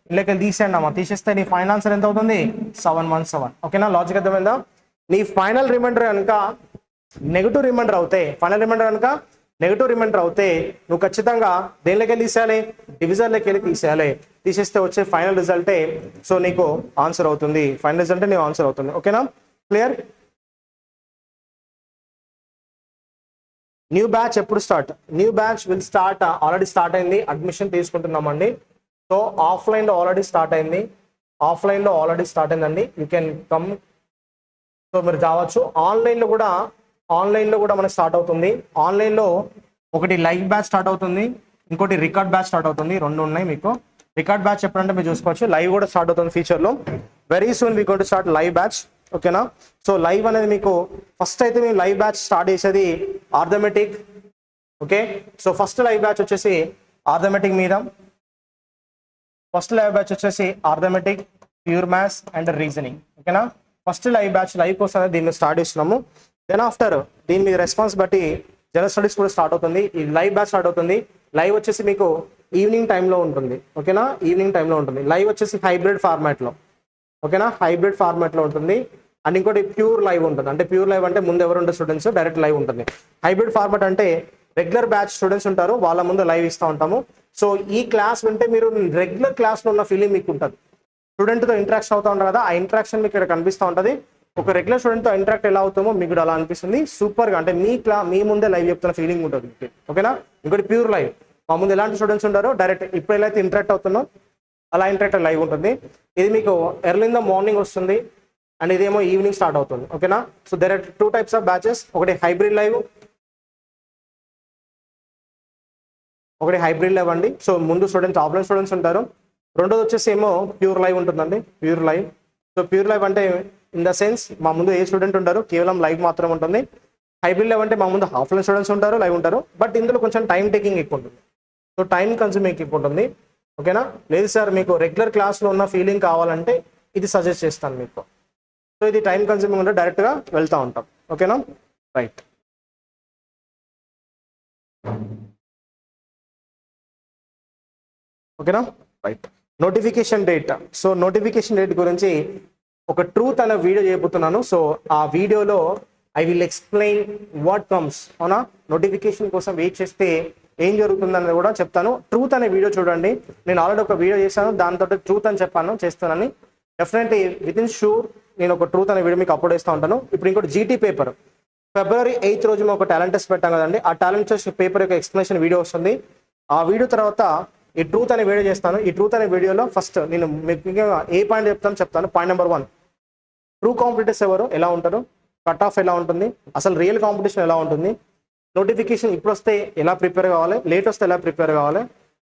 ఇళ్ళకి తీసేయండి అమ్మా. తీసేస్తే నీ ఫైనల్ ఆన్సర్ ఎంత అవుతుంది 717. ఓకేనా? లాజిక్ అర్థమైందా? నీ ఫైనల్ రిమైండర్ కనుక నెగిటివ్ రిమైండర్ అవుతే నెగిటివ్ రిమైండర్ అవుతే నువ్వు ఖచ్చితంగా దేనిలోకి వెళ్ళి తీసేయాలి, డివిజన్లోకి వెళ్ళి తీసేయాలి. తీసేస్తే వచ్చే ఫైనల్ రిజల్టే సో నీకు ఆన్సర్ అవుతుంది, ఫైనల్ రిజల్టే నీకు ఆన్సర్ అవుతుంది. ఓకేనా, క్లియర్? న్యూ బ్యాచ్ ఎప్పుడు start? New batch will start, already start అయింది, అడ్మిషన్ తీసుకుంటున్నామండి. సో ఆఫ్లైన్లో ఆల్రెడీ స్టార్ట్ అయింది, ఆఫ్లైన్లో ఆల్రెడీ స్టార్ట్ అయిందండి. యూ కెన్ కమ్, సో మీరు రావచ్చు. ఆన్లైన్లో కూడా మనకు స్టార్ట్ అవుతుంది. ఆన్లైన్లో ఒకటి లైవ్ బ్యాచ్ స్టార్ట్ అవుతుంది, ఇంకోటి రికార్డ్ బ్యాచ్ స్టార్ట్ అవుతుంది. రెండు ఉన్నాయి మీకు. రికార్డ్ బ్యాచ్ ఎప్పుడంటే మీరు చూసుకోవచ్చు, లైవ్ కూడా స్టార్ట్ అవుతుంది ఫ్యూచర్లో. Very soon we going to start live batch. ఓకేనా, సో లైవ్ అనేది మీకు ఫస్ట్ అయితే మేము లైవ్ బ్యాచ్ స్టార్ట్ చేసేది arithmetic. Okay, so first live batch వచ్చేసి ఆర్థమెటిక్ మీద, ఫస్ట్ లైవ్ బ్యాచ్ వచ్చేసి arithmetic, pure maths and reasoning. ఓకేనా, ఫస్ట్ లైవ్ బ్యాచ్ లైవ్ కోసం దీన్ని స్టార్ట్ చేస్తున్నాము. దెన్ ఆఫ్టర్ దీని మీద రెస్పాన్స్ బట్టి జనరల్ స్టడీస్ కూడా స్టార్ట్ అవుతుంది. ఈ లైవ్ బ్యాచ్ స్టార్ట్ అవుతుంది. లైవ్ వచ్చేసి మీకు ఈవినింగ్ టైంలో ఉంటుంది. ఓకేనా, ఈవినింగ్ టైంలో ఉంటుంది. లైవ్ వచ్చేసి హైబ్రిడ్ ఫార్మాట్లో. ఓకేనా, హైబ్రిడ్ ఫార్మాట్లో ఉంటుంది. అండ్ ఇంకోటి ప్యూర్ లైవ్ ఉంటుంది. అంటే ప్యూర్ లైవ్ అంటే ముందు ఎవరు ఉంటే స్టూడెంట్స్ డైరెక్ట్ లైవ్ ఉంటుంది. హైబ్రిడ్ ఫార్మాట్ అంటే రెగ్యులర్ బ్యాచ్ స్టూడెంట్స్ ఉంటారు, వాళ్ళ ముందు లైవ్ ఇస్తూ ఉంటాము. సో ఈ క్లాస్ వింటే మీరు రెగ్యులర్ క్లాస్లో ఉన్న ఫీలింగ్ మీకు ఉంటుంది. స్టూడెంట్తో ఇంటరాక్షన్ అవుతూ ఉంటారు కదా, ఆ ఇంటరాక్షన్ మీకు ఇక్కడ కనిపిస్తూ ఉంటుంది. ఒక రెగ్యులర్ స్టూడెంట్తో ఇంటరాక్ట్ ఎలా అవుతామో మీకు అలా అనిపిస్తుంది. సూపర్గా, అంటే మీ ముందే లైవ్ చెప్తున్న ఫీలింగ్ ఉంటుంది. ఓకేనా, ఇంకోటి ప్యూర్ లైవ్, మా ముందు ఎలాంటి స్టూడెంట్స్ ఉంటారో డైరెక్ట్ ఇప్పుడు ఎలా అయితే ఇంటరాక్ట్ అవుతున్నాం అలా ఇంటరాక్ట్ లైవ్ ఉంటుంది. ఇది మీకు ఎర్లీ ఇన్ ద మార్నింగ్ వస్తుంది అండ్ ఇదేమో ఈవినింగ్ స్టార్ట్ అవుతుంది. ఓకేనా, so there are 2 types of batches. ఒకటి హైబ్రిడ్ లైవ్, అండి. సో ముందు స్టూడెంట్స్ ఆఫ్లైన్ స్టూడెంట్స్ ఉంటారు. రెండోది వచ్చేసి ఏమో ప్యూర్ లైవ్ ఉంటుందండి, pure live. So pure live అంటే ఇన్ ద సెన్స్ మా ముందు ఏ స్టూడెంట్ ఉంటారు, కేవలం లైవ్ మాత్రం ఉంటుంది. హైబ్రిడ్ లైవ్ అంటే మా ముందు ఆఫ్లైన్ స్టూడెంట్స్ ఉంటారు, లైవ్ ఉంటారు. బట్ ఇందులో కొంచెం టైం టేకింగ్ ఎక్కువ ఉంటుంది. సో టైం కన్స్యూమింగ్ ఎక్కువ ఉంటుంది. ఓకేనా, లేదు సార్ మీకు రెగ్యులర్ క్లాస్లో ఉన్న ఫీలింగ్ కావాలంటే ఇది సజెస్ట్ చేస్తాను మీకు. సో ఇది టైం కన్స్యూమింగ్ ఉంటే డైరెక్ట్గా వెళ్తూ ఉంటాం. ఓకేనా, రైట్. ఓకేనా, right. Notification date. So notification date గురించి ఒక ట్రూత్ అనే వీడియో చేయబోతున్నాను. సో ఆ వీడియోలో I will explain what comes. అవునా, నోటిఫికేషన్ కోసం వెయిట్ చేస్తే ఏం జరుగుతుందని కూడా చెప్తాను. ట్రూత్ అనే వీడియో చూడండి. నేను ఆల్రెడీ ఒక వీడియో చేశాను, దాంతో ట్రూత్ అని చెప్పాను, చేస్తానని. డెఫినెట్లీ విత్ ఇన్ షూర్ నేను ఒక ట్రూత్ అనే వీడియో మీకు అప్లోడ్ చేస్తూ ఉంటాను. ఇప్పుడు ఇంకోటి జీటీ పేపర్, February 8th రోజు మేము ఒక టాలెంట్ టెస్ట్ పెట్టాం కదండి. ఆ టాలెంట్ టెస్ట్ పేపర్ యొక్క ఎక్స్ప్లెనేషన్ వీడియో వస్తుంది. ఆ వీడియో తర్వాత ఈ ట్రూత్ అనే వీడియో చేస్తాను. ఈ ట్రూత్ అనే వీడియోలో ఫస్ట్ నేను మీకు ఏ పాయింట్ చెప్తాను. పాయింట్ నెంబర్ 1, ట్రూ కాంపిటీటర్స్ ఎవరు, ఎలా ఉంటారు, కట్ ఆఫ్ ఎలా ఉంటుంది, అసలు రియల్ కాంపిటీషన్ ఎలా ఉంటుంది, నోటిఫికేషన్ ఇప్పుడు వస్తే ఎలా ప్రిపేర్ కావాలి, లేట్ వస్తే ఎలా ప్రిపేర్ కావాలి,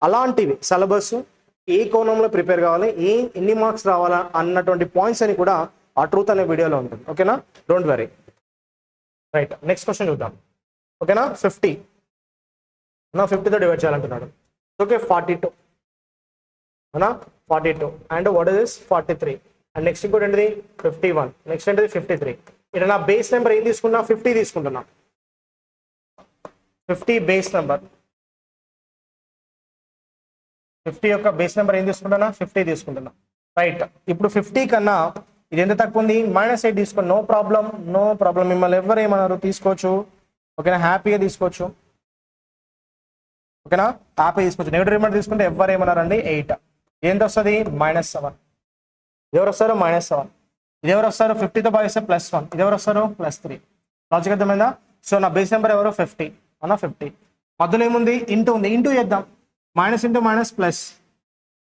అలాంటివి సిలబస్ ఏ కోణంలో ప్రిపేర్ కావాలి, ఎన్ని మార్క్స్ రావాలా అన్నటువంటి పాయింట్స్ అని కూడా ఆ ట్రూత్ అనే వీడియోలో ఉంటుంది. ఓకేనా, don't worry. Right, next question చూద్దాం. ఓకేనా, 50 50తో డివైడ్ చేయాలంటున్నాడు. ఓకే, 42 అవునా, 42 and what is 43 and next ఇంకోటి ఏంటిది 51, నెక్స్ట్ ఏంటిది 53. ఇక్కడ నా బేస్ నెంబర్ ఏం తీసుకున్నా, 50 తీసుకుంటున్నా. 50 బేస్ నెంబర్, 50 యొక్క బేస్ నెంబర్ ఏం తీసుకుంటున్నా, 50 తీసుకుంటున్నా. రైట్, ఇప్పుడు 50 కన్నా ఇది ఎంత తక్కువ ఉంది, -8 తీసుకోండి. నో ప్రాబ్లం, మిమ్మల్ని ఎవరు ఏమన్నారు తీసుకోవచ్చు. ఓకేనా, హ్యాపీగా తీసుకోవచ్చు. ఓకేనా, హ్యాపీ తీసుకోవచ్చు. నెగిటివ్ రిమైండర్ తీసుకుంటే ఎవరు ఏమన్నారండి 8. ఏంటి వస్తుంది -7. ఎవరు వస్తారు -7. ఇది ఎవరు వస్తారు 50తో భాగిస్తే +1. ఇది ఎవరు వస్తారు +3. లాజిక్ అర్థమైందా? సో నా బేస్ నెంబర్ ఎవరు 50 అవునా, 50 మధ్యలో ఏముంది ఇంటూ ఉంది, ఇంటూ చేద్దాం. Minus into minus plus,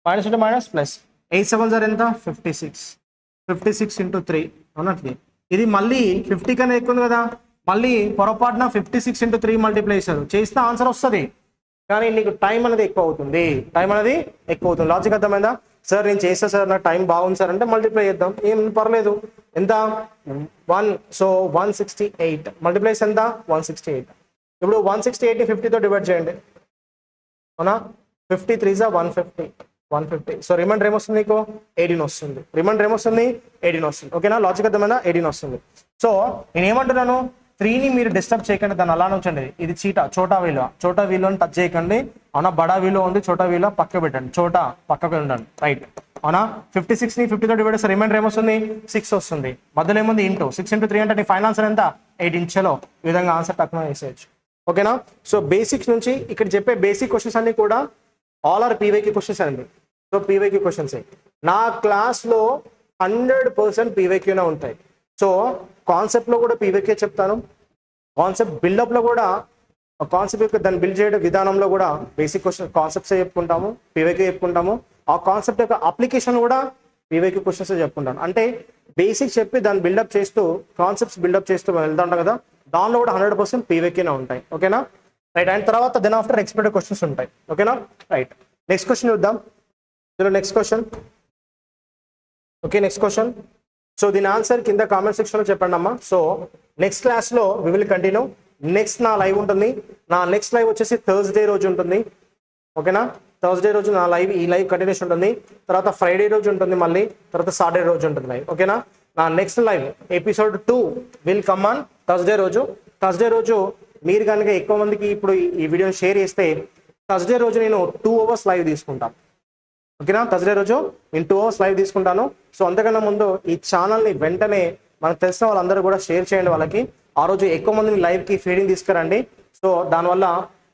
minus into minus plus. 8 7 ఎంత 56, 56 ఇంటూ 3 అవునట్లే. ఇది మళ్ళీ 50 కన్నా ఎక్కువ ఉంది కదా, మళ్ళీ పొరపాటున 56 ఇంటూ 3 మల్టిప్లై చేస్తే ఆన్సర్ వస్తుంది. కానీ నీకు టైం అనేది ఎక్కువ అవుతుంది, లాజిక్ అర్థమైందా? సార్ నేను చేస్తా సార్, నాకు టైం బాగుంది సార్ అంటే మల్టిప్లై చేద్దాం, ఏం పర్లేదు. ఎంత 1, సో 168 మల్టిప్లైస్ ఎంత 168. ఇప్పుడు 168ని 50తో డివైడ్ చేయండి అవునా, 50 3 150. సో రిమైండర్ ఏమొస్తుంది నీకు 18 వస్తుంది. రిమైండర్ ఏమొస్తుంది 18 వస్తుంది. ఓకేనా, లాజిక్ అర్థమైందా? 18 వస్తుంది. సో నేను ఏమంటున్నాను, 3ని మీరు డిస్టర్బ్ చేయకండి, దాన్ని అలానే ఉంచండి. ఇది చోటా విలువని టచ్ చేయకండి అవునా. బడా విలువ ఉంది, చోటా విలువ పక్క పెట్టండి, పక్కకు ఉండండి. రైట్ అవునా. 56ని 50తో డివైడ్ చేస్తే రిమైండర్ ఏమొస్తుంది 6 వస్తుంది. మధ్యలో ఏముంది ఇంటూ 6 ఇంటూ 3 అంటే నీ ఫైనల్ ఆన్సర్ ఎంత 18. చలో ఈ విధంగా ఆన్సర్ తక్కువ వేసేయచ్చు. ఓకేనా. సో బేసిక్స్ నుంచి ఇక్కడ చెప్పే బేసిక్ క్వశ్చన్స్ అన్ని కూడా ఆల్ ఆర్ పీవైక్యూ క్వశ్చన్స్ అండి. సో పీవైక్యూ క్వశ్చన్స్ నా క్లాస్లో 100% పీవైక్యూనే ఉంటాయి. సో కాన్సెప్ట్లో కూడా పీవైక్యూ చెప్తాను, కాన్సెప్ట్ బిల్డప్లో కూడా కాన్సెప్ట్ యొక్క దాన్ని బిల్డ్ చేయడం విధానంలో కూడా బేసిక్ క్వశ్చన్ కాన్సెప్ట్సే చెప్పుకుంటాము, పీవైక్యూ చెప్పుకుంటాము. ఆ కాన్సెప్ట్ యొక్క అప్లికేషన్ కూడా పీవైక్యూ క్వశ్చన్స్ చెప్పుకుంటాను. అంటే బేసిక్ చెప్పి దాన్ని బిల్డప్ చేస్తూ కాన్సెప్ట్స్ బిల్డప్ చేస్తూ వెళ్తా ఉంటాం కదా, దానిలో కూడా 100% పీవైక్యూనే ఉంటాయి. ఓకేనా రైట్. అండ్ తర్వాత దెన్ ఆఫ్టర్ ఎక్స్పెక్టెడ్ క్వశ్చన్స్ ఉంటాయి. ఓకేనా రైట్. నెక్స్ట్ క్వశ్చన్ చూద్దాం. Next question. Okay next question. So దీని ఆన్సర్ కింద కామెంట్ సెక్షన్లో చెప్పండి అమ్మా. సో నెక్స్ట్ క్లాస్లో వి విల్ కంటిన్యూ. నెక్స్ట్ నా లైవ్ ఉంటుంది. నా నెక్స్ట్ లైవ్ వచ్చేసి థర్స్డే రోజు ఉంటుంది. ఓకేనా థర్స్డే రోజు నా లైవ్ ఈ లైవ్ కంటిన్యూషన్ ఉంటుంది. తర్వాత ఫ్రైడే రోజు ఉంటుంది, మళ్ళీ తర్వాత సాటర్డే రోజు ఉంటుంది లైవ్. ఓకేనా నా next live episode 2 will come on Thursday రోజు. థర్స్డే రోజు మీరు కనుక ఎక్కువ మందికి ఇప్పుడు ఈ వీడియోని షేర్ చేస్తే థర్స్డే రోజు నేను 2 hours లైవ్ తీసుకుంటాను. ఓకేనా థర్స్డే రోజు నేను 2 hours లైవ్ తీసుకుంటాను. సో అంతకన్నా ముందు ఈ ఛానల్ని వెంటనే మనకు తెలిసిన వాళ్ళందరూ కూడా షేర్ చేయండి వాళ్ళకి. ఆ రోజు ఎక్కువ మందిని లైవ్కి ఫీడింగ్ తీసుకురండి. సో దానివల్ల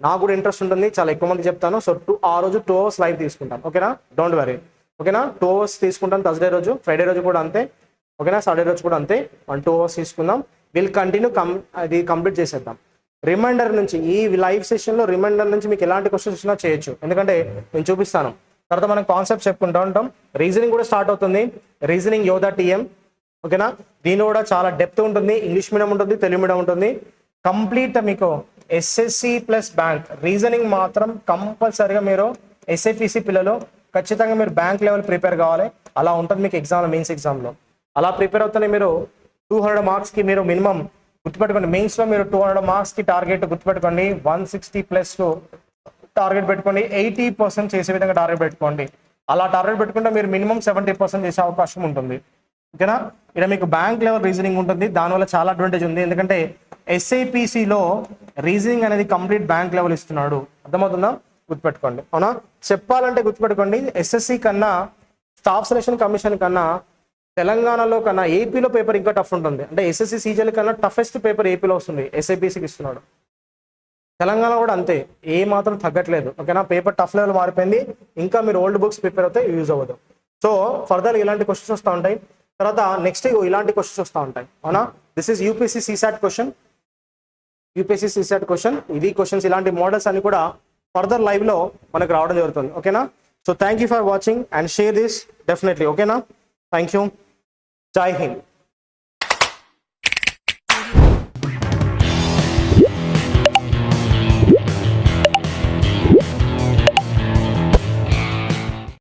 నాకు కూడా ఇంట్రెస్ట్ ఉంటుంది, చాలా ఎక్కువ మంది చెప్తాను. సో ఆ రోజు 2 hours లైవ్ తీసుకుంటాను. ఓకేనా డోంట్ వరీ. ఓకేనా 2 hours తీసుకుంటాను థర్స్డే రోజు, ఫ్రైడే రోజు కూడా అంతే. ఓకేనా సాటర్డే రోజు కూడా అంతే. 1-2 hours తీసుకుందాం. విల్ కంటిన్యూ అది కంప్లీట్ చేసేద్దాం. రిమైండర్ నుంచి ఈ లైవ్ సెషన్లో రిమైండర్ నుంచి మీకు ఎలాంటి క్వశ్చన్స్ వచ్చినా చేయొచ్చు, ఎందుకంటే నేను చూపిస్తాను. తర్వాత మనం కాన్సెప్ట్ చెప్పుకుంటూ ఉంటాం. రీజనింగ్ కూడా స్టార్ట్ అవుతుంది. రీజనింగ్ యోధా టీఎం. ఓకేనా దీనిలో కూడా చాలా డెప్త్ ఉంటుంది. ఇంగ్లీష్ మీడియం ఉంటుంది, తెలుగు మీడియం ఉంటుంది. కంప్లీట్ మీకు ఎస్ఎస్సి ప్లస్ బ్యాంక్ రీజనింగ్ మాత్రం కంపల్సరీగా మీరు ఎస్ఐపిసి పిల్లలు ఖచ్చితంగా మీరు బ్యాంక్ లెవెల్ ప్రిపేర్ కావాలి. అలా ఉంటుంది మీకు ఎగ్జామ్లో, మెయిన్స్ ఎగ్జామ్లో అలా ప్రిపేర్ అవుతానే మీరు 200 మార్క్స్కి మీరు మినిమం గుర్తుపెట్టుకోండి. మెయిన్స్లో మీరు 200 మార్క్స్కి టార్గెట్ గుర్తుపెట్టుకోండి. 160+ టార్గెట్ పెట్టుకోండి. 80% చేసే విధంగా టార్గెట్ పెట్టుకోండి. అలా టార్గెట్ పెట్టుకుంటే మీరు మినిమం 70% చేసే అవకాశం ఉంటుంది. ఓకేనా ఇక్కడ మీకు బ్యాంక్ లెవెల్ రీజనింగ్ ఉంటుంది. దానివల్ల చాలా అడ్వాంటేజ్ ఉంది, ఎందుకంటే ఎస్ఐపిసిలో రీజనింగ్ అనేది కంప్లీట్ బ్యాంక్ లెవెల్ ఇస్తున్నాడు. అర్థమవుతుందా? గుర్తుపెట్టుకోండి. అవునా చెప్పాలంటే గుర్తుపెట్టుకోండి, ఎస్ఎస్సి కన్నా స్టాఫ్ సెలక్షన్ కమిషన్ కన్నా తెలంగాణలో కన్నా ఏపీలో పేపర్ ఇంకా టఫ్ ఉంటుంది. అంటే ఎస్ఎస్సి సీజీఎల్ కన్నా టఫెస్ట్ పేపర్ ఏపీలో వస్తుంది, ఎస్ఐపిసికి ఇస్తున్నాడు. తెలంగాణ కూడా అంతే, ఏ మాత్రం తగ్గట్లేదు. ఓకేనా పేపర్ టఫ్ లెవెల్ మారిపోయింది. ఇంకా మీరు ఓల్డ్ బుక్స్ ప్రిపేర్ అవుతే యూజ్ అవ్వదు. సో ఫర్దర్ ఇలాంటి క్వశ్చన్స్ వస్తూ ఉంటాయి. తర్వాత నెక్స్ట్ ఇలాంటి క్వశ్చన్స్ వస్తూ ఉంటాయి. అవునా this is UPSC CSAT question. UPSC CSAT question ఇది క్వశ్చన్స్ ఇలాంటి మోడల్స్ అన్ని కూడా ఫర్దర్ లైవ్లో మనకు రావడం జరుగుతుంది. ఓకేనా so thank you for watching and share this definitely. ఓకేనా థ్యాంక్ యూ. జై హింద్.